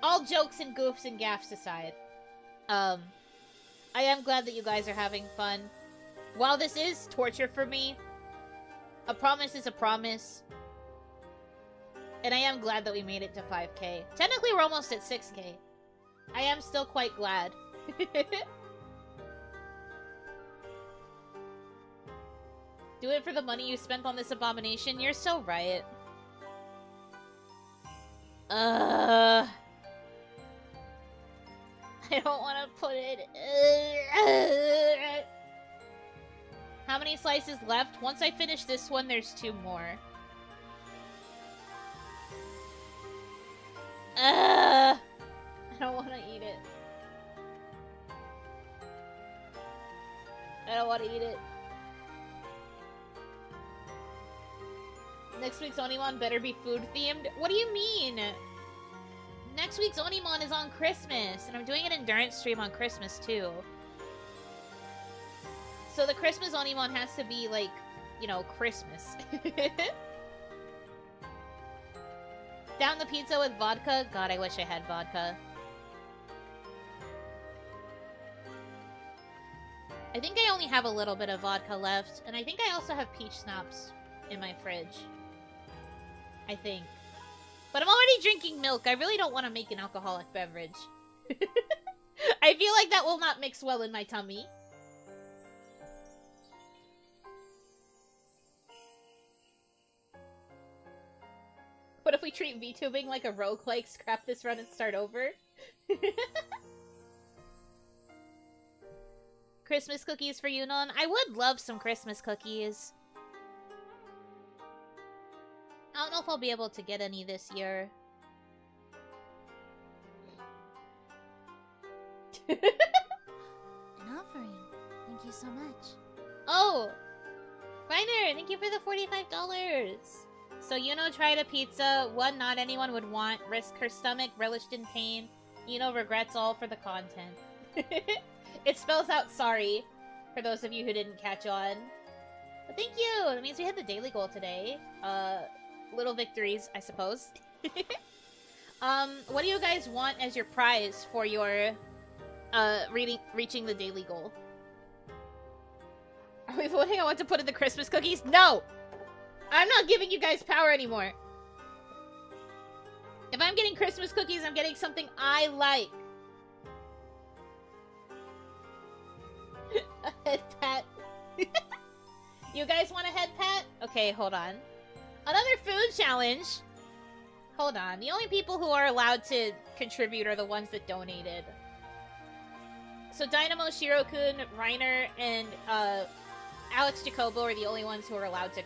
All jokes and goofs and gaffs aside. I am glad that you guys are having fun. While this is torture for me, a promise is a promise. And I am glad that we made it to 5K. Technically, we're almost at 6K. I am still quite glad. Do it for the money you spent on this abomination? You're so right. I don't want to put it... How many slices left? Once I finish this one, there's 2 more. I don't want to eat it. I don't want to eat it. Next week's Onimon better be food themed. What do you mean? Next week's Onimon is on Christmas, and I'm doing an endurance stream on Christmas too. So the Christmas Onimon has to be like, you know, Christmas. Down the pizza with vodka? God, I wish I had vodka. I think I only have a little bit of vodka left, and I think I also have peach schnapps in my fridge. I think. But I'm already drinking milk. I really don't want to make an alcoholic beverage. I feel like that will not mix well in my tummy. What if we treat VTubing like a roguelike, scrap this run and start over? Christmas cookies for Yunon? I would love some Christmas cookies. I don't know if I'll be able to get any this year. An offering. Thank you so much. Oh! Reiner, thank you for the $45! So Yuno tried a pizza, one not anyone would want, risk her stomach, relished in pain. Yuno regrets all for the content. It spells out sorry, for those of you who didn't catch on. But thank you! That means we had the daily goal today. Little victories, I suppose. What do you guys want as your prize for your, reaching the daily goal? Are we voting on what to put in the Christmas cookies? No! I'm not giving you guys power anymore. If I'm getting Christmas cookies, I'm getting something I like. A head pat. You guys want a head pat? Okay, hold on. Another food challenge. Hold on. The only people who are allowed to contribute are the ones that donated. So Dynamo, Shirokun, Reiner, and Alex Jacobo are the only ones who are allowed to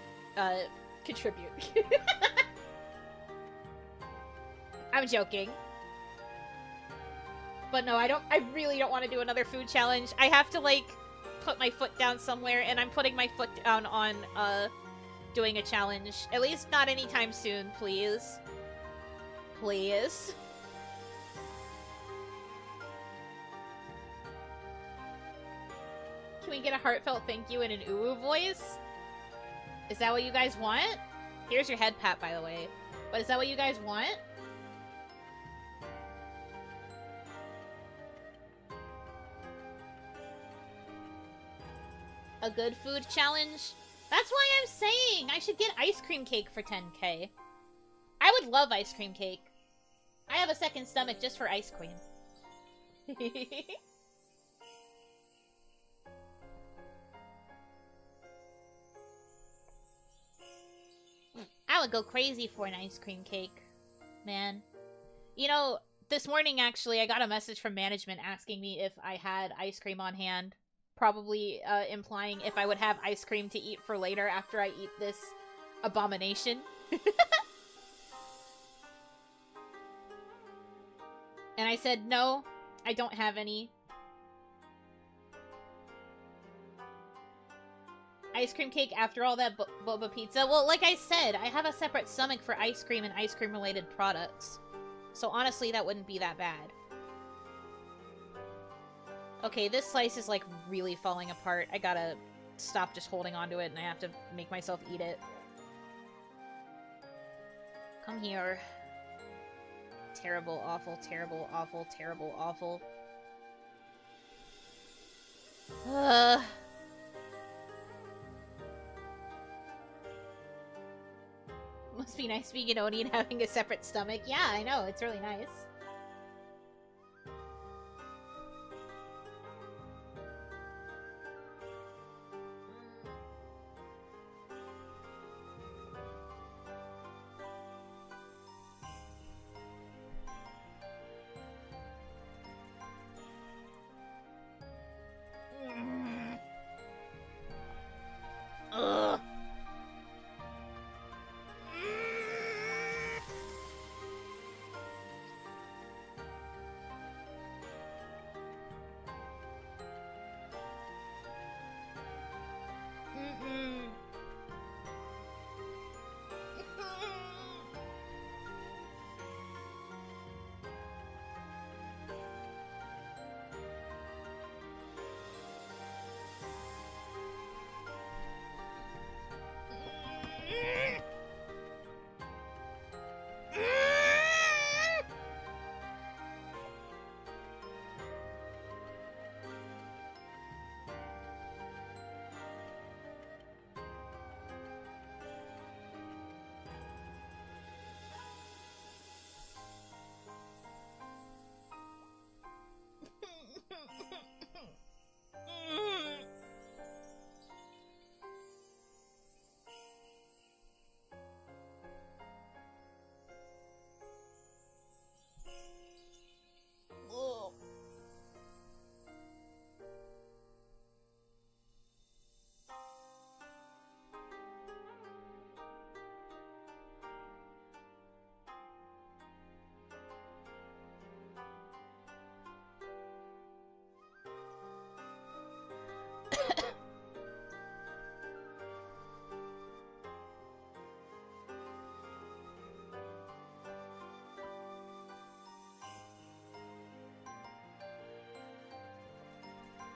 contribute. I'm joking. But no, I really don't want to do another food challenge. I have to, like, put my foot down somewhere, and I'm putting my foot down on, doing a challenge. At least not anytime soon, please. Please. Can we get a heartfelt thank you in an uwu voice? Is that what you guys want? Here's your head pat, by the way. But is that what you guys want? A good food challenge? That's why I'm saying I should get ice cream cake for 10k. I would love ice cream cake. I have a second stomach just for ice cream. I would go crazy for an ice cream cake. Man. You know, this morning actually I got a message from management asking me if I had ice cream on hand. Probably implying if I would have ice cream to eat for later after I eat this abomination. And I said, no, I don't have any. Ice cream cake after all that Boba Pizza? Well, like I said, I have a separate stomach for ice cream and ice cream related products. So honestly, that wouldn't be that bad. Okay, this slice is like really falling apart. I gotta stop just holding onto it and I have to make myself eat it. Come here. Terrible, awful, terrible, awful, terrible, awful. Must be nice being an Oni and having a separate stomach. Yeah, I know. It's really nice.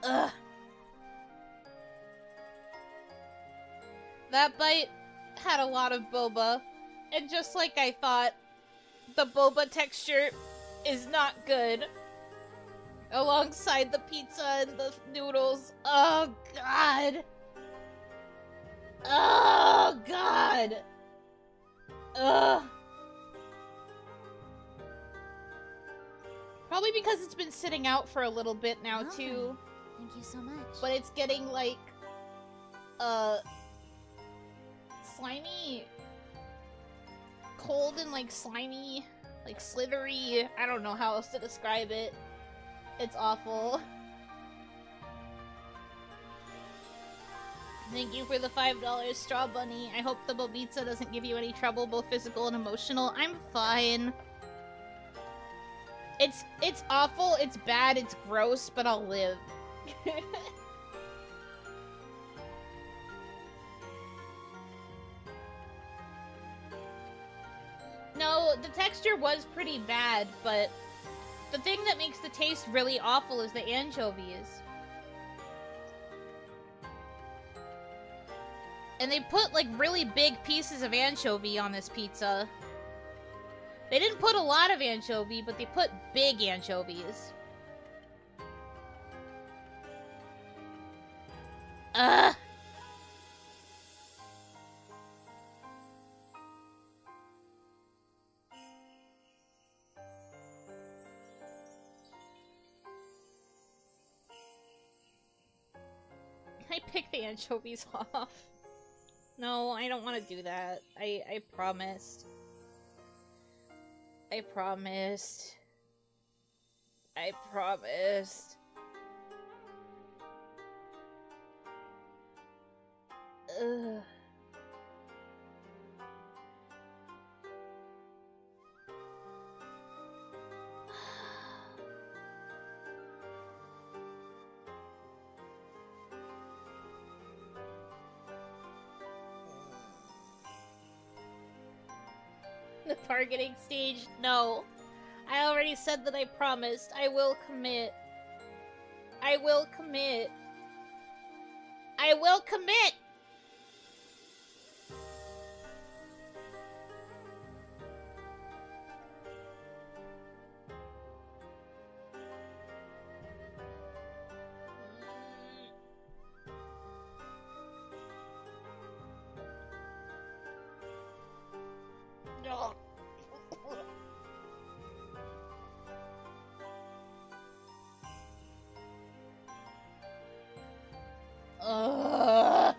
Ugh. That bite had a lot of boba, and just like I thought, the boba texture is not good. Alongside the pizza and the noodles. Oh, God. Oh, God. Ugh. Probably because it's been sitting out for a little bit now, too. Thank you so much. But it's getting, like, slimy, cold and, like, slimy, like, slithery. I don't know how else to describe it. It's awful. Thank you for the $5, Straw Bunny. I hope the Boba Pizza doesn't give you any trouble, both physical and emotional. I'm fine. It's awful, it's bad, it's gross, but I'll live. No, the texture was pretty bad, but the thing that makes the taste really awful is the anchovies. And they put, like, really big pieces of anchovy on this pizza. They didn't put a lot of anchovy, but they put big anchovies. Ugh! I picked the anchovies off. No, I don't want to do that. I promised. I promised. I promised. Ugh. The targeting stage? No. I already said that I promised. I will commit. I will commit. I will commit! Ugh.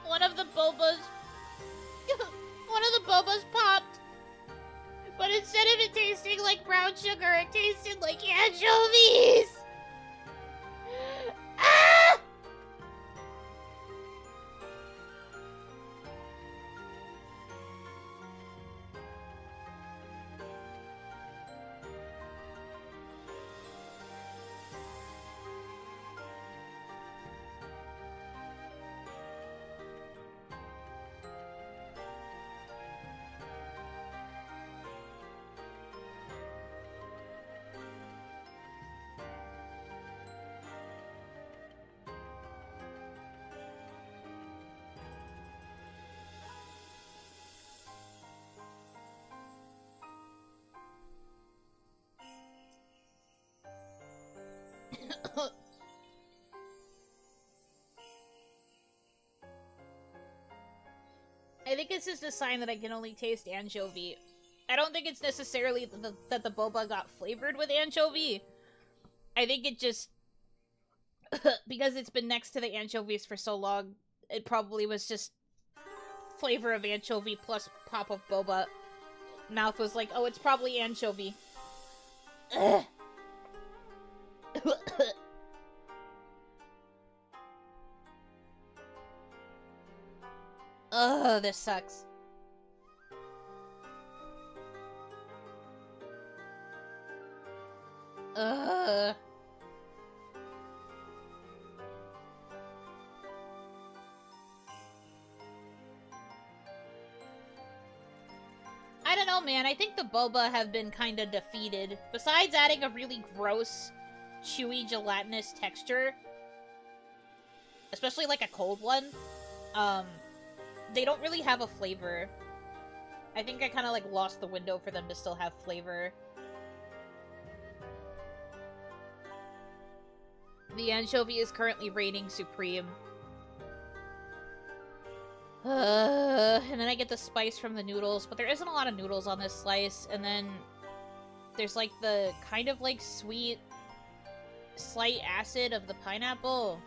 One of the bobas... one of the bobas popped. But instead of it tasting like brown sugar, it tasted like anchovies! Ah! I think it's just a sign that I can only taste anchovy. I don't think it's necessarily that the boba got flavored with anchovy. I think it just... because it's been next to the anchovies for so long, it probably was just flavor of anchovy plus pop of boba. Mouth was like, oh, it's probably anchovy. Ugh. Ugh, this sucks. Ugh. I don't know, man. I think the boba have been kind of defeated. Besides adding a really gross, chewy, gelatinous texture, especially like a cold one, they don't really have a flavor. I think I kind of like lost the window for them to still have flavor. The anchovy is currently reigning supreme. And then I get the spice from the noodles, but there isn't a lot of noodles on this slice, and then there's like the kind of like sweet, slight acid of the pineapple.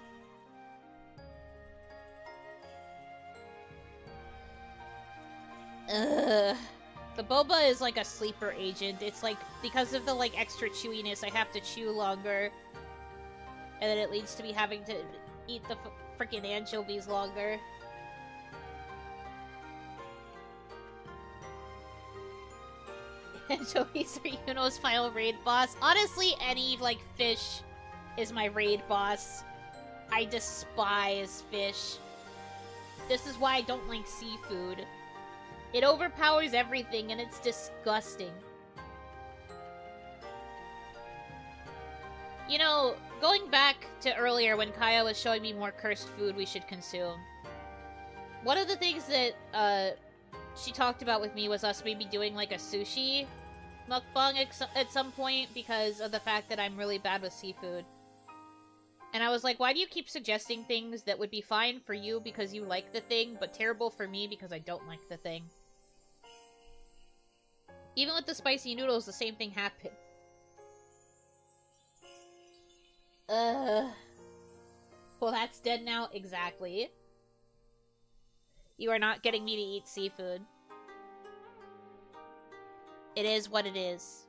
The boba is like a sleeper agent. It's like, because of the like extra chewiness, I have to chew longer. And then it leads to me having to eat the freaking anchovies longer. Anchovies are Yuno's final raid boss. Honestly, any, like, fish is my raid boss. I despise fish. This is why I don't like seafood. It overpowers everything, and it's disgusting. You know, going back to earlier when Kaya was showing me more cursed food we should consume, one of the things that, she talked about with me was us maybe doing, like, a sushi mukbang at some point because of the fact that I'm really bad with seafood. And I was like, why do you keep suggesting things that would be fine for you because you like the thing, but terrible for me because I don't like the thing? Even with the spicy noodles, the same thing happened. Well, that's dead now. Exactly. You are not getting me to eat seafood. It is what it is.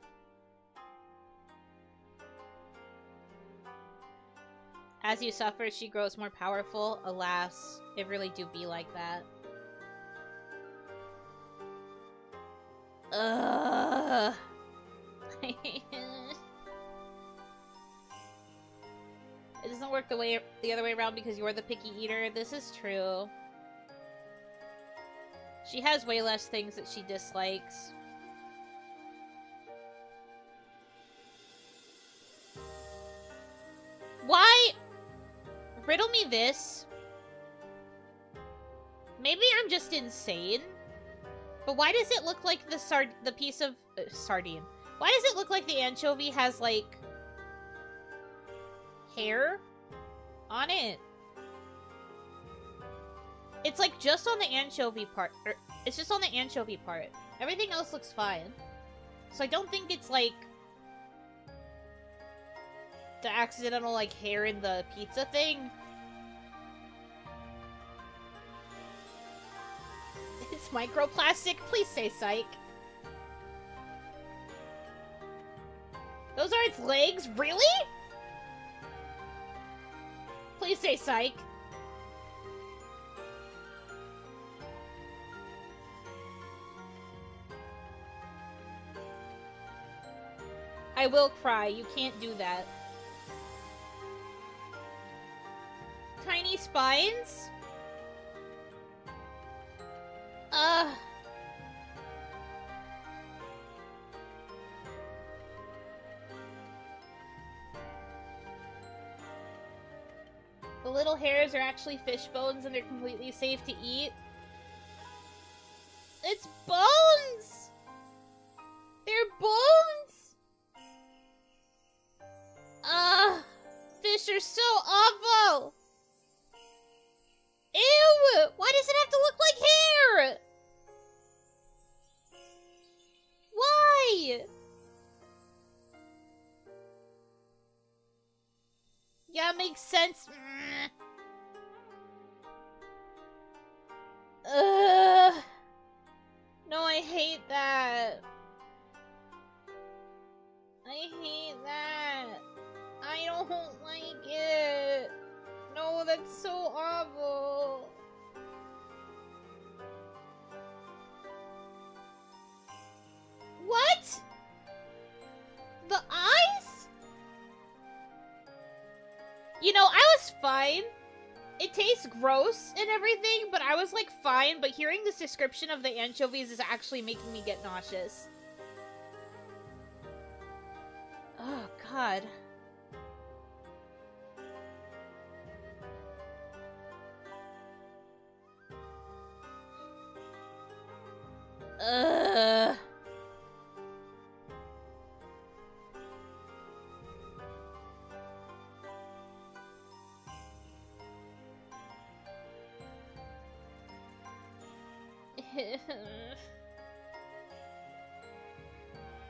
As you suffer, she grows more powerful. Alas, it really do be like that. Ugh. It doesn't work the other way around because you're the picky eater. This is true. She has way less things that she dislikes. Why? Riddle me this. Maybe I'm just insane. But why does it look like the piece of sardine? Why does it look like the anchovy has like hair on it? It's like just on the anchovy part. It's just on the anchovy part. Everything else looks fine. So I don't think it's like the accidental like hair in the pizza thing. It's microplastic. Please say psych. Those are its legs? Really? Please say psych. I will cry. You can't do that. Tiny spines? The little hairs are actually fish bones and they're completely safe to eat. It's bones! They're bones! Fish are so awful! Ew! Why does it have to look like hair? Why? Yeah, makes sense. No, I hate that. I hate that. I don't like it. No, that's so awful. What? The eyes? You know, I was fine it tastes gross and everything, but I was like, fine. But hearing this description of the anchovies is actually making me get nauseous. Oh, God. Ugh.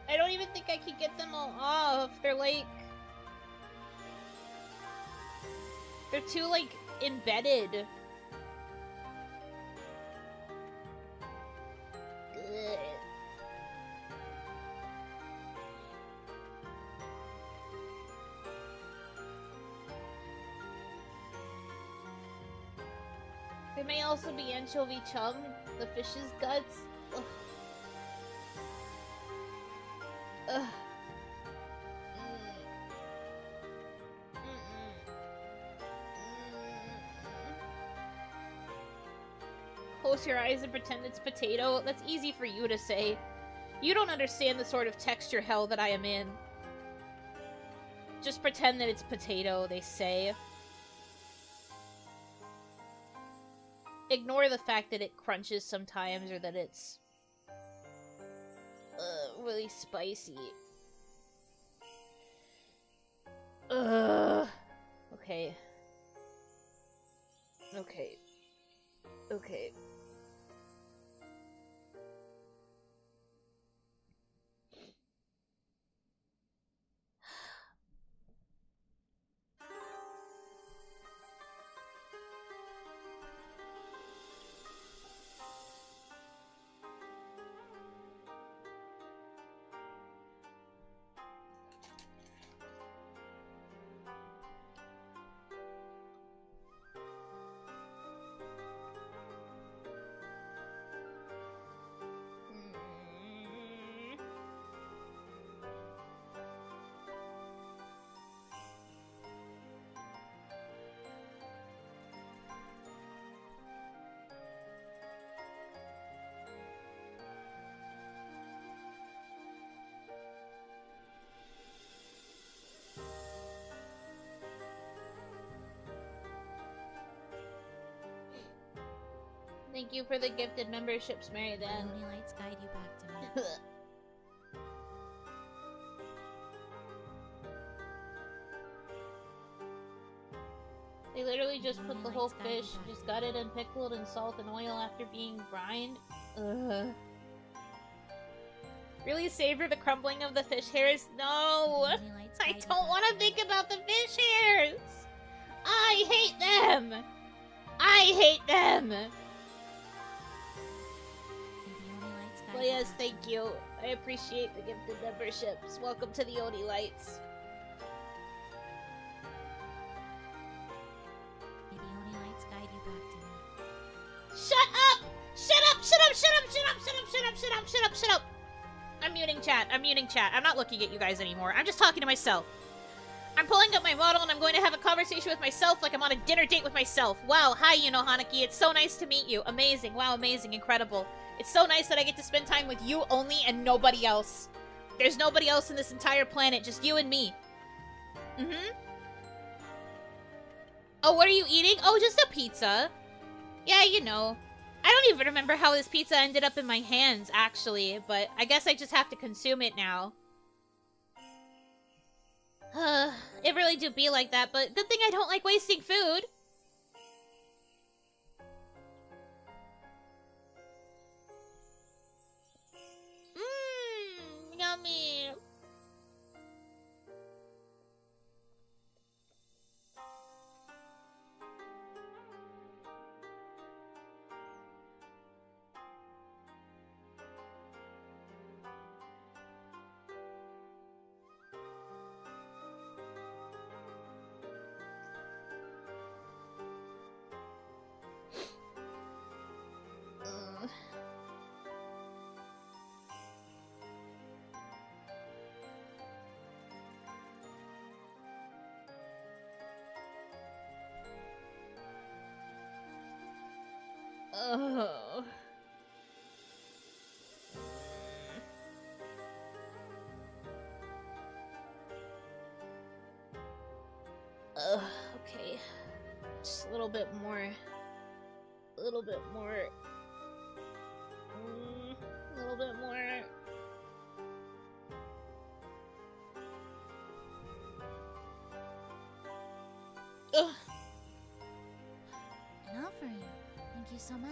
I don't even think I could get them all off. They're like... They're too, like, embedded. Ugh. There may also be anchovy chum, the fish's guts. Ugh. Ugh. Close your eyes and pretend it's potato. That's easy for you to say. You don't understand the sort of texture hell that I am in. Just pretend that it's potato, they say. Ignore the fact that it crunches sometimes or that it's really spicy. Ugh. Okay. Okay. Okay. Thank you for the gifted memberships, Mary Dan. Only lights guide you back to me. They literally just put the whole fish, just gutted and pickled in salt and oil after being brined. Ugh. Really savor the crumbling of the fish hairs? No! I don't want to think about the fish hairs! I hate them! I hate them! Well, yes, thank you. I appreciate the gifted memberships. Welcome to the Oni Lights. May the Oni Lights guide you back to me. Shut up! Shut up! Shut up! Shut up! Shut up! Shut up! Shut up! Shut up! Shut up! Shut up! I'm muting chat. I'm muting chat. I'm not looking at you guys anymore. I'm just talking to myself. I'm pulling up my model and I'm going to have a conversation with myself like I'm on a dinner date with myself. Wow, hi Yuno Hanaki. It's so nice to meet you. Amazing. Wow, amazing. Incredible. It's so nice that I get to spend time with you only and nobody else. There's nobody else in this entire planet, just you and me. Mm-hmm. Oh, what are you eating? Oh, just a pizza. Yeah, you know. I don't even remember how this pizza ended up in my hands, actually, but I guess I just have to consume it now. It really do be like that, but good thing I don't like wasting food. Mmm, yummy. Oh. Okay. Just a little bit more. A little bit more. A little bit more. Ugh. An offering. Thank you so much.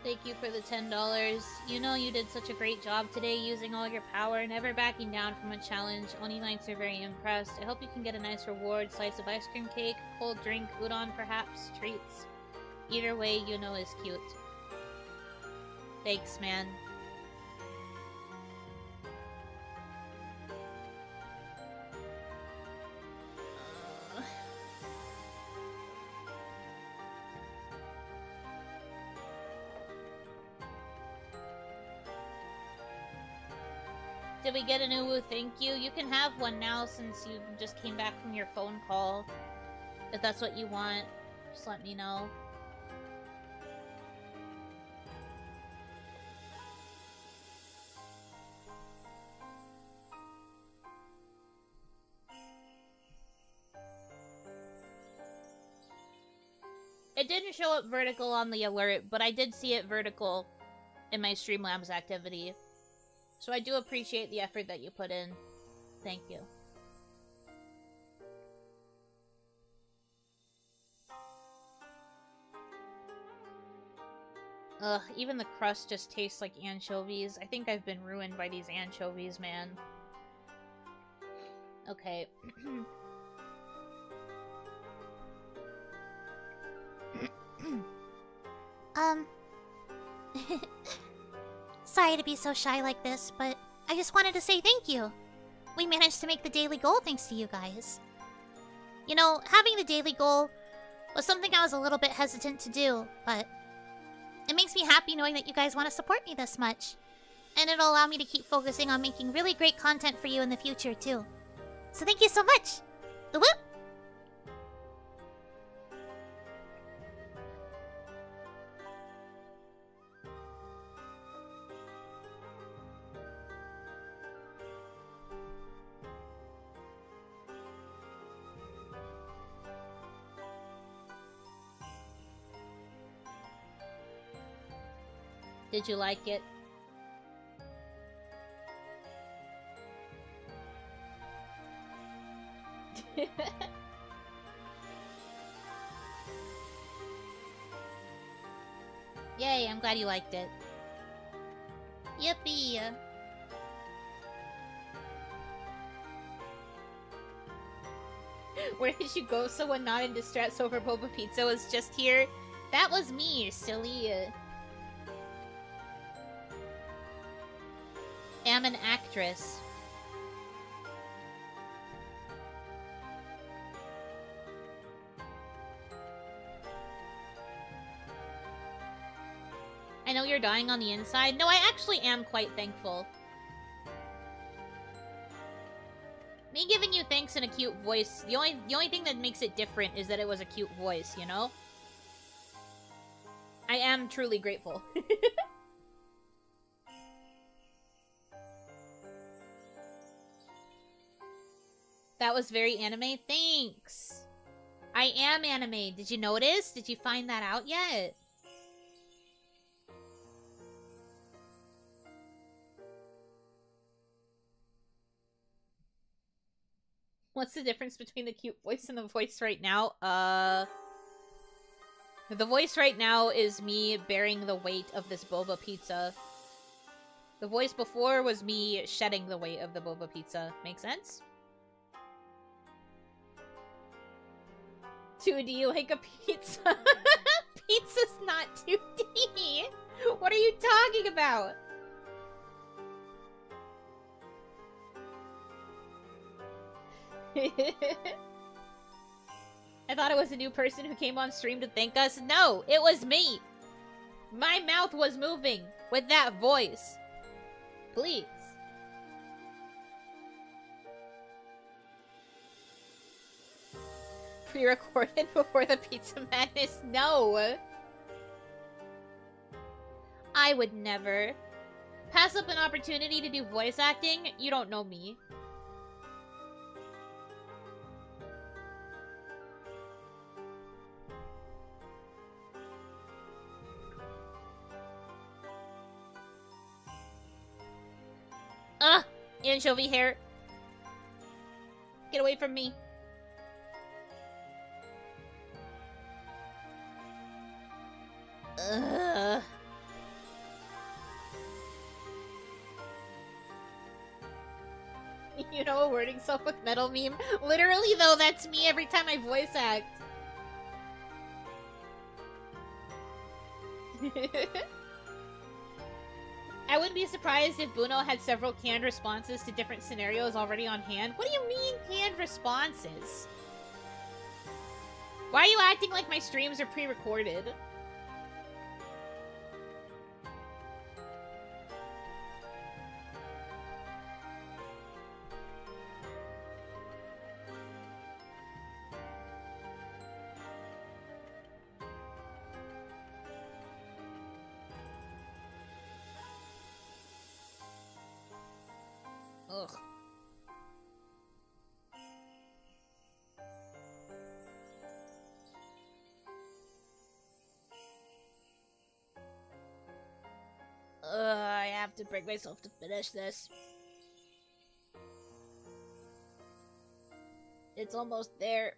Thank you for the $10. You know you did such a great job today using all your power, never backing down from a challenge. Oni Knights are very impressed. I hope you can get a nice reward, slice of ice cream cake, cold drink, udon perhaps, treats. Either way, Yuno is cute. Thanks, man. Did we get a new woo thank you? You can have one now since you just came back from your phone call. If that's what you want, just let me know. It didn't show up vertical on the alert, but I did see it vertical in my Streamlabs activity. So I do appreciate the effort that you put in. Thank you. Ugh, even the crust just tastes like anchovies. I think I've been ruined by these anchovies, man. Okay. Sorry to be so shy like this, but I just wanted to say thank you. We managed to make the daily goal thanks to you guys. You know, having the daily goal was something I was a little bit hesitant to do, but it makes me happy knowing that you guys want to support me this much. And it'll allow me to keep focusing on making really great content for you in the future, too. So thank you so much! Whoop! Did you like it? Yay, I'm glad you liked it. Yippee! Where did you go? Someone not in distress over Boba Pizza was just here? That was me, silly. Am an actress. I know you're dying on the inside. No, I actually am quite thankful. Me giving you thanks in a cute voice, the only thing that makes it different is that it was a cute voice, you know? I am truly grateful. That was very anime. Thanks. I am anime. Did you notice? Did you find that out yet? What's the difference between the cute voice and the voice right now? The voice right now is me bearing the weight of this Boba Pizza. The voice before was me shedding the weight of the Boba Pizza. Make sense? 2D like a pizza. Pizza's not 2D. What are you talking about? I thought it was a new person who came on stream to thank us. No, it was me. My mouth was moving with that voice. Please. pre-recorded before the Pizza Madness? No! I would never. Pass up an opportunity to do voice acting? You don't know me. Ugh! Anchovy hair. Get away from me. Ugh. You know a wording stuff with metal meme? Literally, though, that's me every time I voice act. I wouldn't be surprised if Buno had several canned responses to different scenarios already on hand. What do you mean, canned responses? Why are you acting like my streams are pre-recorded? Ugh. I have to break myself to finish this. It's almost there.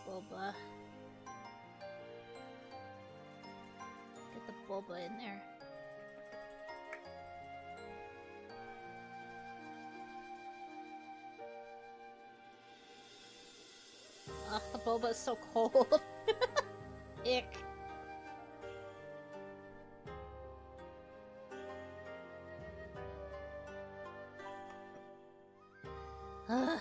Boba. Get the boba in there. Ugh, the boba is so cold. Ick. Ugh.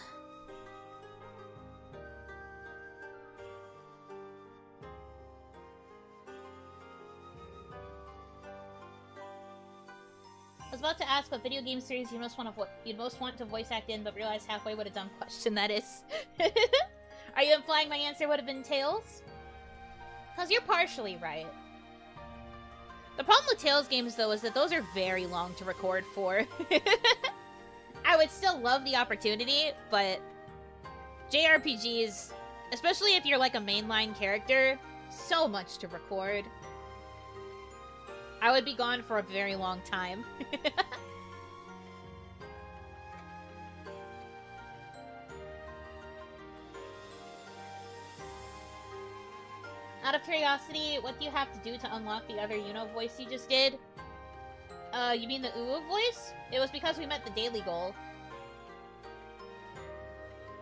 I was about to ask what video game series you'd most want to voice act in, but realized halfway what a dumb question that is. Are you implying my answer would have been Tales? Because you're partially right. The problem with Tales games, though, is that those are very long to record for. I would still love the opportunity, but JRPGs, especially if you're like a mainline character, so much to record. I would be gone for a very long time. Out of curiosity, what do you have to do to unlock the other Yuno voice you just did? You mean the Uwu voice? It was because we met the daily goal.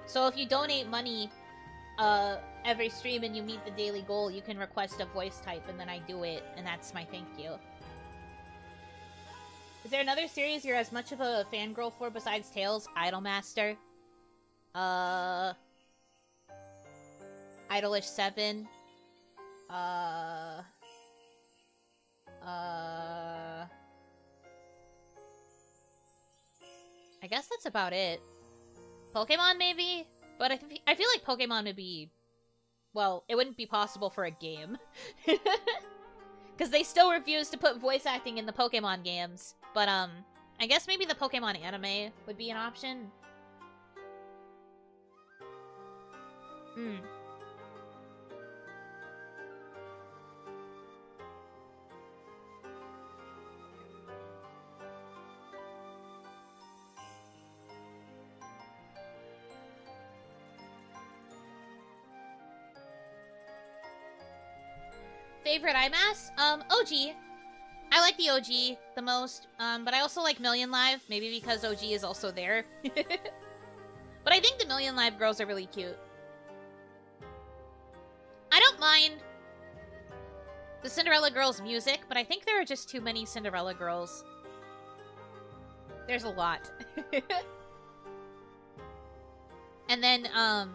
So if you donate money, every stream and you meet the daily goal, you can request a voice type and then I do it, and that's my thank you. Is there another series you're as much of a fangirl for besides Tales? Idolmaster? Idolish 7? I guess that's about it. Pokemon, maybe? But I feel like Pokemon would be... Well, it wouldn't be possible for a game. Because they still refuse to put voice acting in the Pokemon games. But, I guess maybe the Pokemon anime would be an option. Favorite IMAS? OG. I like the OG the most, but I also like Million Live, maybe because OG is also there. But I think the Million Live girls are really cute. I don't mind the Cinderella Girls music, but I think there are just too many Cinderella Girls. There's a lot. And then, I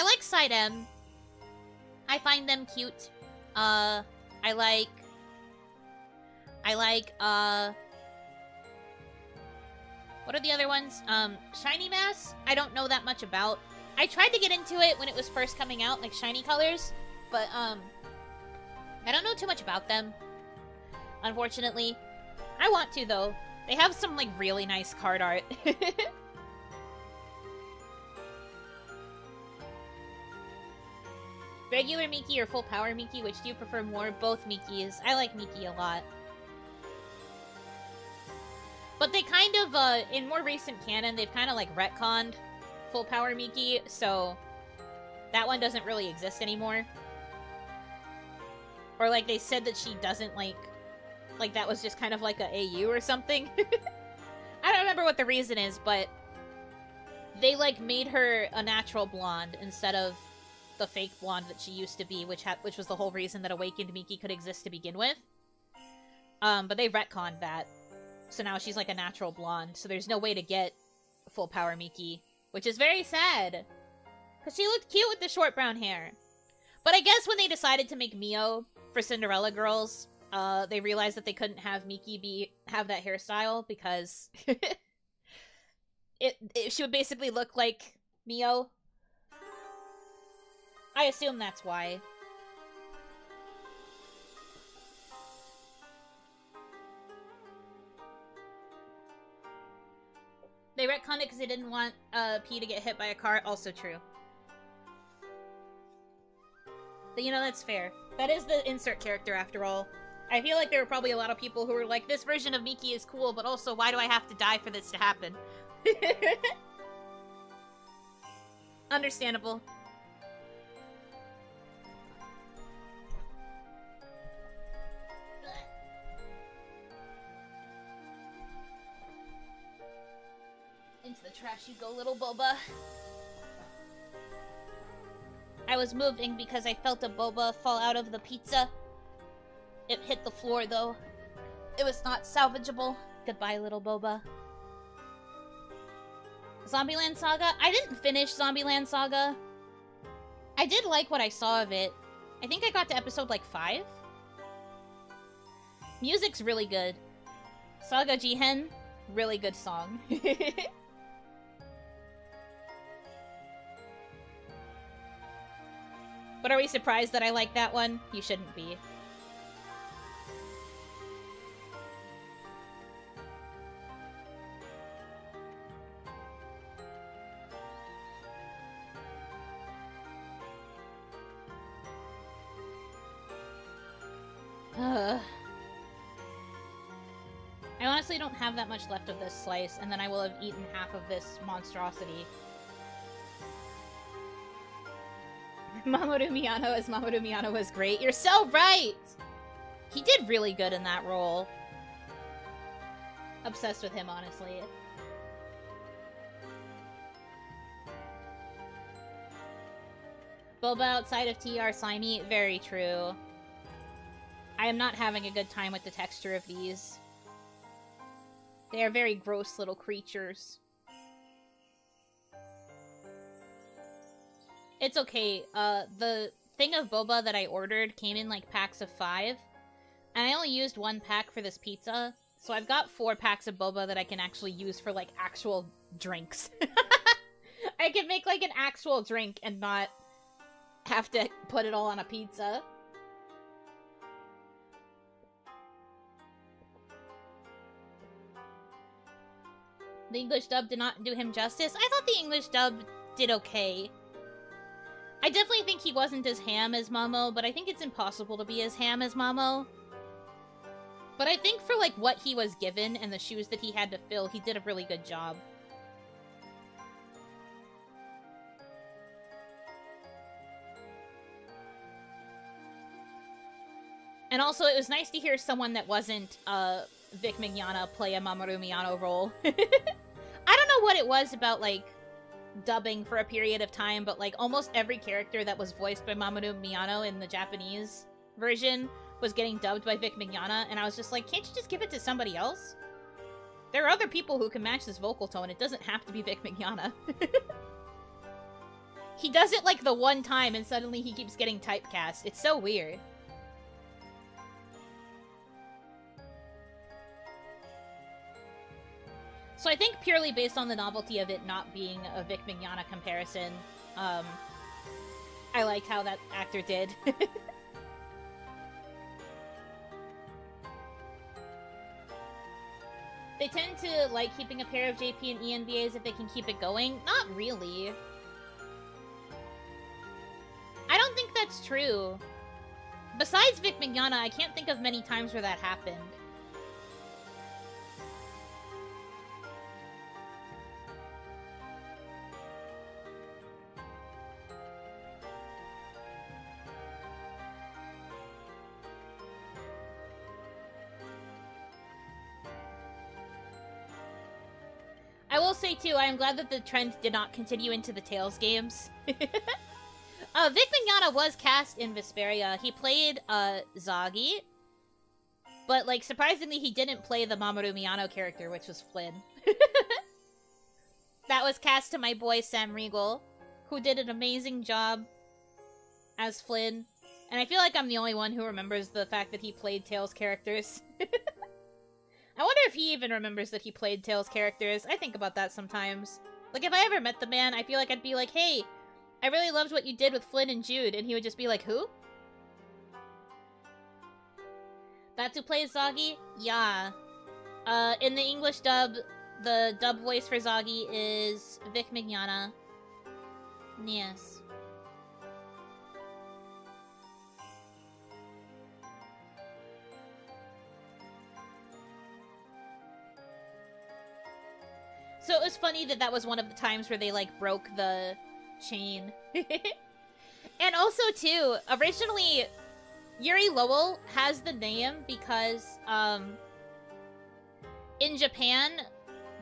like Side M. I find them cute. I like, what are the other ones? Shiny Mass? I don't know that much about. I tried to get into it when it was first coming out, like shiny colors, but, I don't know too much about them, unfortunately. I want to, though. They have some, like, really nice card art. Regular Miki or full power Miki, which do you prefer more? Both Mikis. I like Miki a lot. But they kind of, in more recent canon, they've kind of, like, retconned full power Miki, so that one doesn't really exist anymore. Or, like, they said that she doesn't, like that was just kind of like a AU or something. I don't remember what the reason is, but they, like, made her a natural blonde instead of the fake blonde that she used to be, which was the whole reason that Awakened Miki could exist to begin with. But they retconned that. So now she's like a natural blonde, so there's no way to get full power Miki, which is very sad. Because she looked cute with the short brown hair. But I guess when they decided to make Mio for Cinderella Girls, they realized that they couldn't have Miki have that hairstyle because she would basically look like Mio. I assume that's why. They retconned it because they didn't want P to get hit by a car. Also true. But, you know, that's fair. That is the insert character after all. I feel like there were probably a lot of people who were like, this version of Miki is cool, but also, why do I have to die for this to happen? Understandable. Into the trash you go, little Boba. I was moving because I felt a Boba fall out of the pizza. It hit the floor, though. It was not salvageable. Goodbye, little Boba. Zombieland Saga? I didn't finish Zombieland Saga. I did like what I saw of it. I think I got to episode, like, 5? Music's really good. Saga Jihen, really good song. But are we surprised that I like that one? You shouldn't be. I honestly don't have that much left of this slice, and then I will have eaten half of this monstrosity. Mamoru Miyano as Mamoru Miyano was great. You're so right! He did really good in that role. Obsessed with him, honestly. Boba outside of TR slimy, very true. I am not having a good time with the texture of these. They are very gross little creatures. It's okay. The thing of boba that I ordered came in, like, packs of 5. And I only used 1 pack for this pizza. So I've got 4 packs of boba that I can actually use for, like, actual drinks. I can make, like, an actual drink and not have to put it all on a pizza. The English dub did not do him justice. I thought the English dub did okay. I definitely think he wasn't as ham as Momo, but I think it's impossible to be as ham as Momo. But I think for, like, what he was given and the shoes that he had to fill, he did a really good job. And also, it was nice to hear someone that wasn't, Vic Mignogna play a Mamoru Miyano role. I don't know what it was about, like, dubbing for a period of time, but like almost every character that was voiced by Mamoru Miyano in the Japanese version was getting dubbed by Vic Mignogna, and I was just like, can't you just give it to somebody else? There are other people who can match this vocal tone. It doesn't have to be Vic Mignogna. He does it like the one time and suddenly he keeps getting typecast. It's so weird. So I think purely based on the novelty of it not being a Vic Mignogna comparison, I liked how that actor did. They tend to like keeping a pair of JP and ENVAs if they can keep it going. Not really. I don't think that's true. Besides Vic Mignogna, I can't think of many times where that happened. I will say, too, I am glad that the trend did not continue into the Tales games. Vic Mignogna was cast in Vesperia. He played, Zagi. But, like, surprisingly, he didn't play the Mamoru Miyano character, which was Flynn. That was cast to my boy Sam Riegel, who did an amazing job as Flynn. And I feel like I'm the only one who remembers the fact that he played Tales characters. I wonder if he even remembers that he played Tales characters. I think about that sometimes. Like, if I ever met the man, I feel like I'd be like, hey, I really loved what you did with Flynn and Jude. And he would just be like, who? That's who plays Zagi? Yeah. In the English dub, the dub voice for Zagi is Vic Mignogna. Yes. So it was funny that that was one of the times where they, like, broke the chain. And also, too, originally, Yuri Lowell has the name because, in Japan,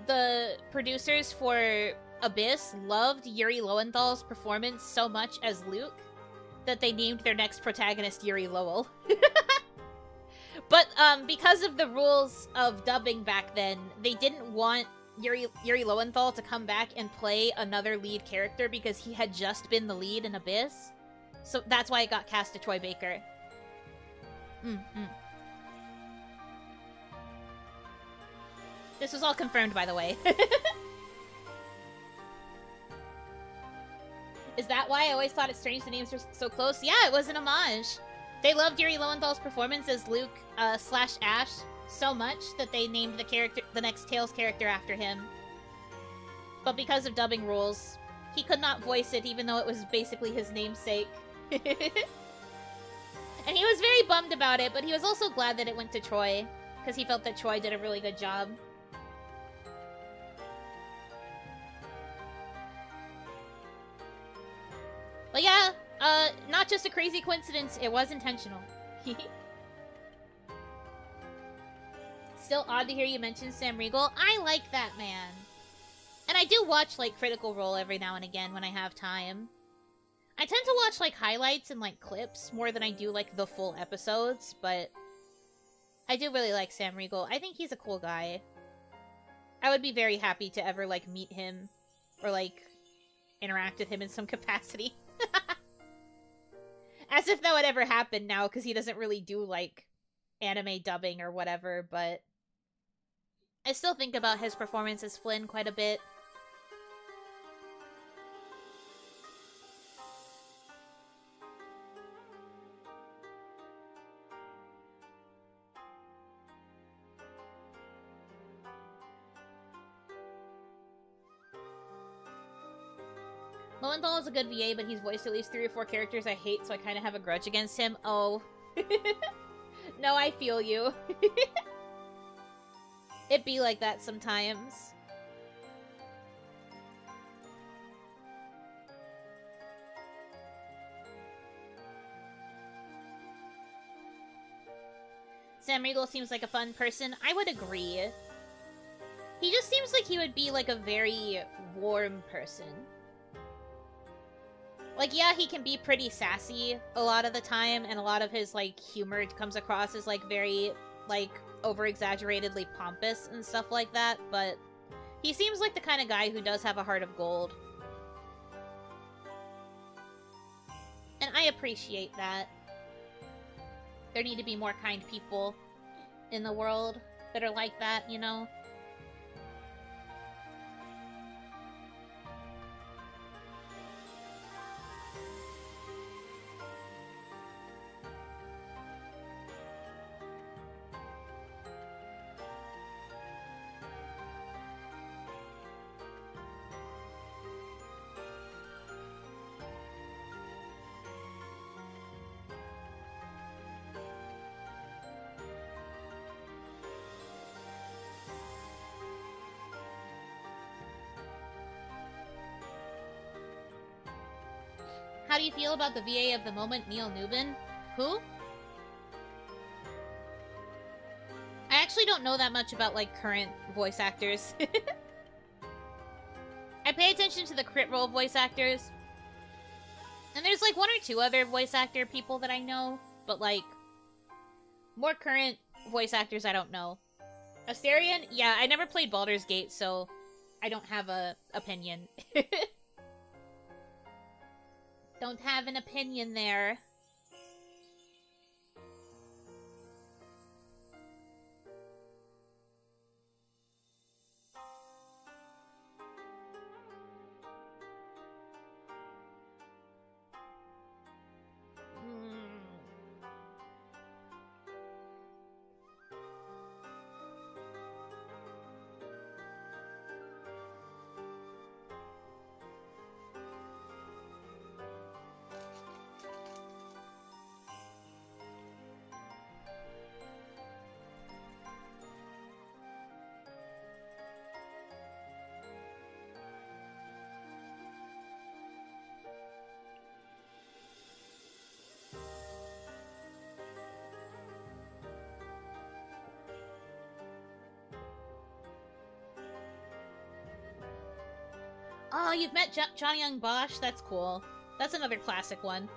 the producers for Abyss loved Yuri Lowenthal's performance so much as Luke that they named their next protagonist Yuri Lowell. But, because of the rules of dubbing back then, they didn't want Yuri Lowenthal to come back and play another lead character because he had just been the lead in Abyss. So that's why it got cast to Troy Baker. This was all confirmed, by the way. Is that why I always thought it strange the names were so close? Yeah, it was an homage. They loved Yuri Lowenthal's performance as Luke slash Ash so much that they named the next Tales character after him. But because of dubbing rules, he could not voice it even though it was basically his namesake. And he was very bummed about it, but he was also glad that it went to Troy, because he felt that Troy did a really good job. But yeah, not just a crazy coincidence, it was intentional. Still odd to hear you mention Sam Riegel. I like that man. And I do watch, like, Critical Role every now and again when I have time. I tend to watch, like, highlights and, like, clips more than I do, like, the full episodes, but I do really like Sam Riegel. I think he's a cool guy. I would be very happy to ever, like, meet him or, like, interact with him in some capacity. As if that would ever happen now, because he doesn't really do, like, anime dubbing or whatever, but I still think about his performance as Flynn quite a bit. Lowenthal is a good VA, but he's voiced at least 3 or 4 characters I hate, so I kind of have a grudge against him. Oh. No, I feel you. It be like that sometimes. Sam Riegel seems like a fun person. I would agree. He just seems like he would be like a very warm person. Like, yeah, he can be pretty sassy a lot of the time, and a lot of his, like, humor comes across as, like, very, like, over-exaggeratedly pompous and stuff like that, but he seems like the kind of guy who does have a heart of gold. And I appreciate that. There need to be more kind people in the world that are like that, you know? How do you feel about the VA of the moment, Neil Newbin? Who? I actually don't know that much about, like, current voice actors. I pay attention to the crit roll voice actors. And there's, like, one or two other voice actor people that I know. But, like, more current voice actors I don't know. Asterion? Yeah, I never played Baldur's Gate, so I don't have a opinion. Don't have an opinion there. Oh, you've met Johnny Young Bosch? That's cool. That's another classic one.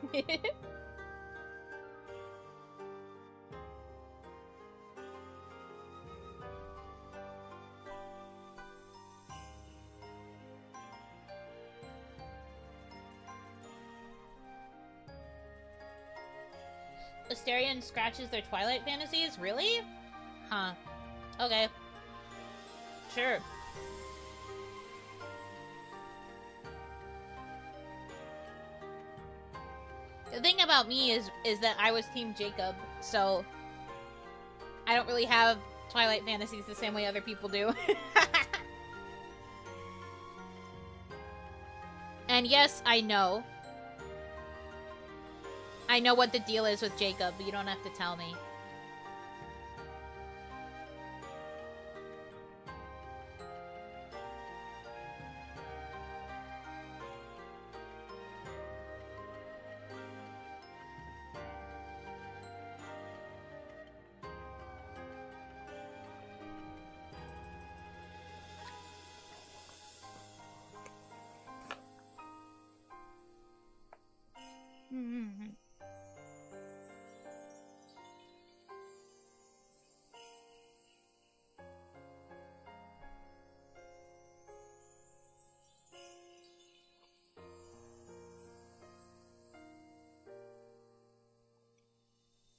Asterion scratches their Twilight fantasies? Really? Huh. Okay. Sure. The thing about me is that I was Team Jacob, so I don't really have Twilight fantasies the same way other people do. And yes, I know. I know what the deal is with Jacob, but you don't have to tell me.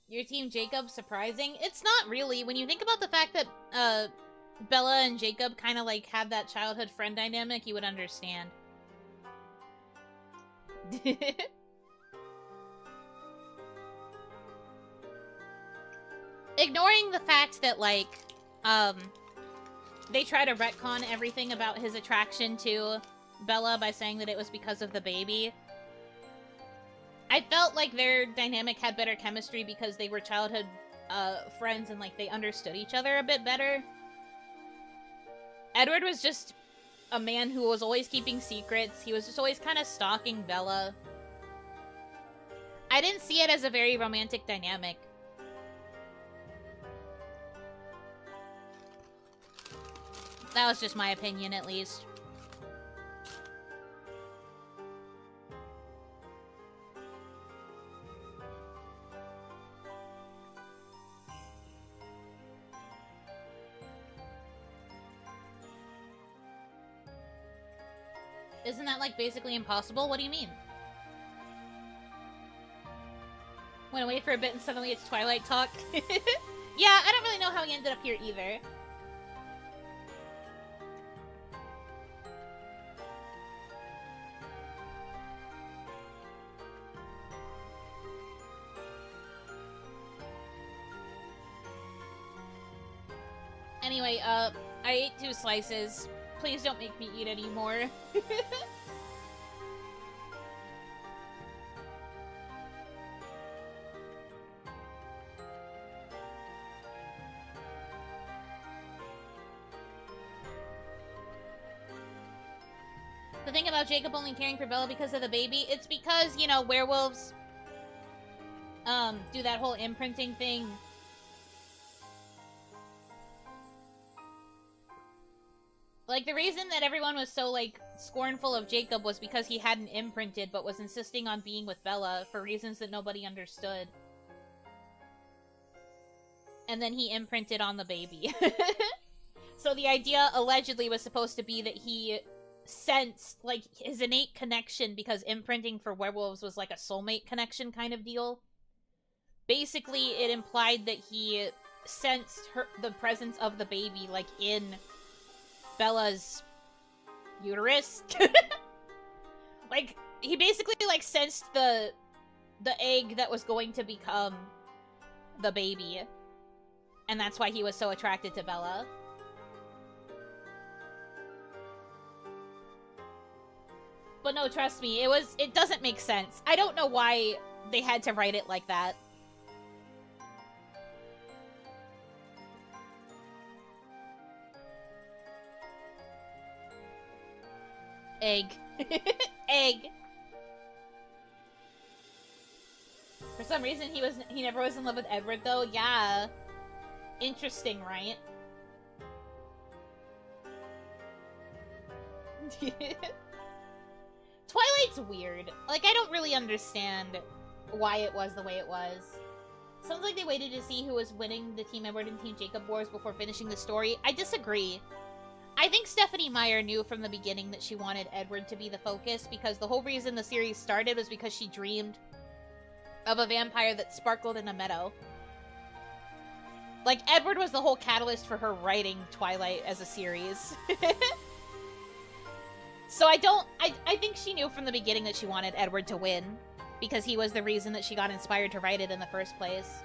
Your Team Jacob surprising? It's not really. When you think about the fact that Bella and Jacob kind of like have that childhood friend dynamic, you would understand. Ignoring the fact that, like, they try to retcon everything about his attraction to Bella by saying that it was because of the baby. I felt like their dynamic had better chemistry because they were childhood friends and, like, they understood each other a bit better. Edward was just a man who was always keeping secrets. He was just always kind of stalking Bella. I didn't see it as a very romantic dynamic. That was just my opinion, at least. Isn't that, like, basically impossible? What do you mean? Went away for a bit and suddenly it's Twilight talk. Yeah, I don't really know how he ended up here either. Anyway, I ate 2 slices. Please don't make me eat any more. The thing about Jacob only caring for Bella because of the baby, it's because, you know, werewolves, do that whole imprinting thing. Like, the reason that everyone was so, like, scornful of Jacob was because he hadn't imprinted, but was insisting on being with Bella for reasons that nobody understood. And then he imprinted on the baby. So the idea, allegedly, was supposed to be that he sensed, like, his innate connection, because imprinting for werewolves was like a soulmate connection kind of deal. Basically, it implied that he sensed the presence of the baby, like, in Bella's uterus. Like, he basically, like, sensed the egg that was going to become the baby. And that's why he was so attracted to Bella. But no, trust me, it doesn't make sense. I don't know why they had to write it like that. Egg. Egg. For some reason, he never was in love with Edward, though. Yeah. Interesting, right? Twilight's weird. Like, I don't really understand why it was the way it was. Sounds like they waited to see who was winning the Team Edward and Team Jacob wars before finishing the story. I disagree. I think Stephanie Meyer knew from the beginning that she wanted Edward to be the focus, because the whole reason the series started was because she dreamed of a vampire that sparkled in a meadow. Like, Edward was the whole catalyst for her writing Twilight as a series. So I think she knew from the beginning that she wanted Edward to win, because he was the reason that she got inspired to write it in the first place.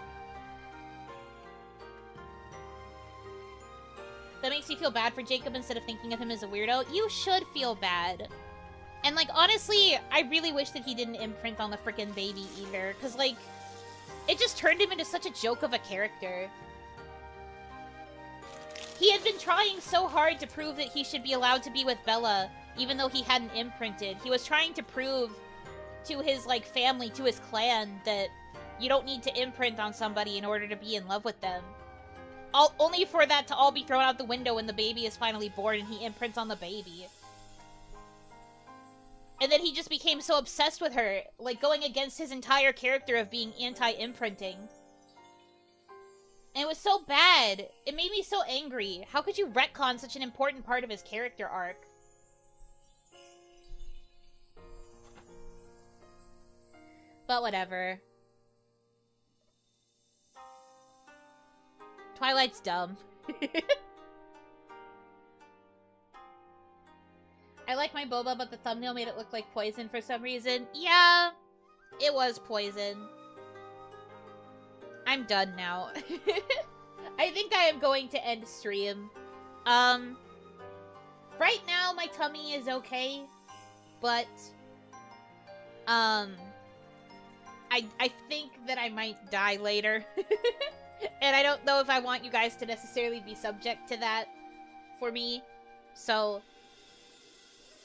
That makes you feel bad for Jacob instead of thinking of him as a weirdo. You should feel bad. And, like, honestly, I really wish that he didn't imprint on the frickin' baby either, because, like, it just turned him into such a joke of a character. He had been trying so hard to prove that he should be allowed to be with Bella, even though he hadn't imprinted. He was trying to prove to his, like, family, to his clan, that you don't need to imprint on somebody in order to be in love with them. Only for that to all be thrown out the window when the baby is finally born and he imprints on the baby. And then he just became so obsessed with her, like, going against his entire character of being anti-imprinting. And it was so bad. It made me so angry. How could you retcon such an important part of his character arc? But whatever. Twilight's dumb. I like my boba, but the thumbnail made it look like poison for some reason. Yeah, it was poison. I'm done now. I think I am going to end stream. Right now my tummy is okay, but I think that I might die later. And I don't know if I want you guys to necessarily be subject to that for me. So,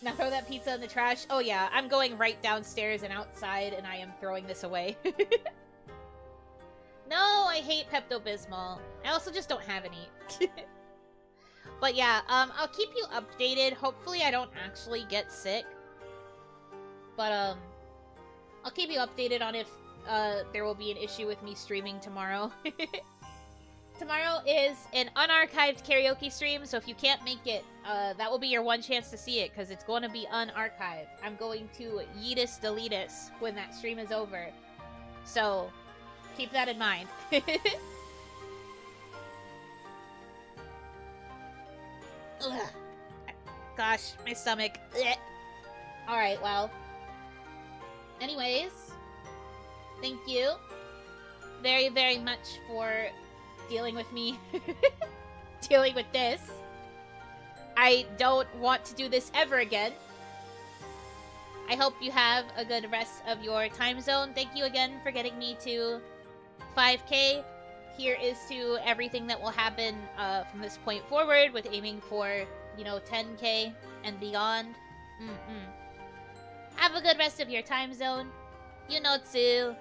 now throw that pizza in the trash. Oh yeah, I'm going right downstairs and outside, and I am throwing this away. No, I hate Pepto-Bismol. I also just don't have any. But yeah, I'll keep you updated. Hopefully I don't actually get sick. But, I'll keep you updated on if there will be an issue with me streaming tomorrow. tomorrow is an unarchived karaoke stream, so if you can't make it, that will be your one chance to see it, because it's going to be unarchived. I'm going to yeetus deletus when that stream is over. So, keep that in mind. Ugh. Gosh, my stomach. Alright, well. Anyways, thank you very, very much for dealing with me. Dealing with this. I don't want to do this ever again. I hope you have a good rest of your time zone. Thank you again for getting me to 5K. Here is to everything that will happen from this point forward with aiming for, 10K and beyond. Have a good rest of your time zone. Yunotsu.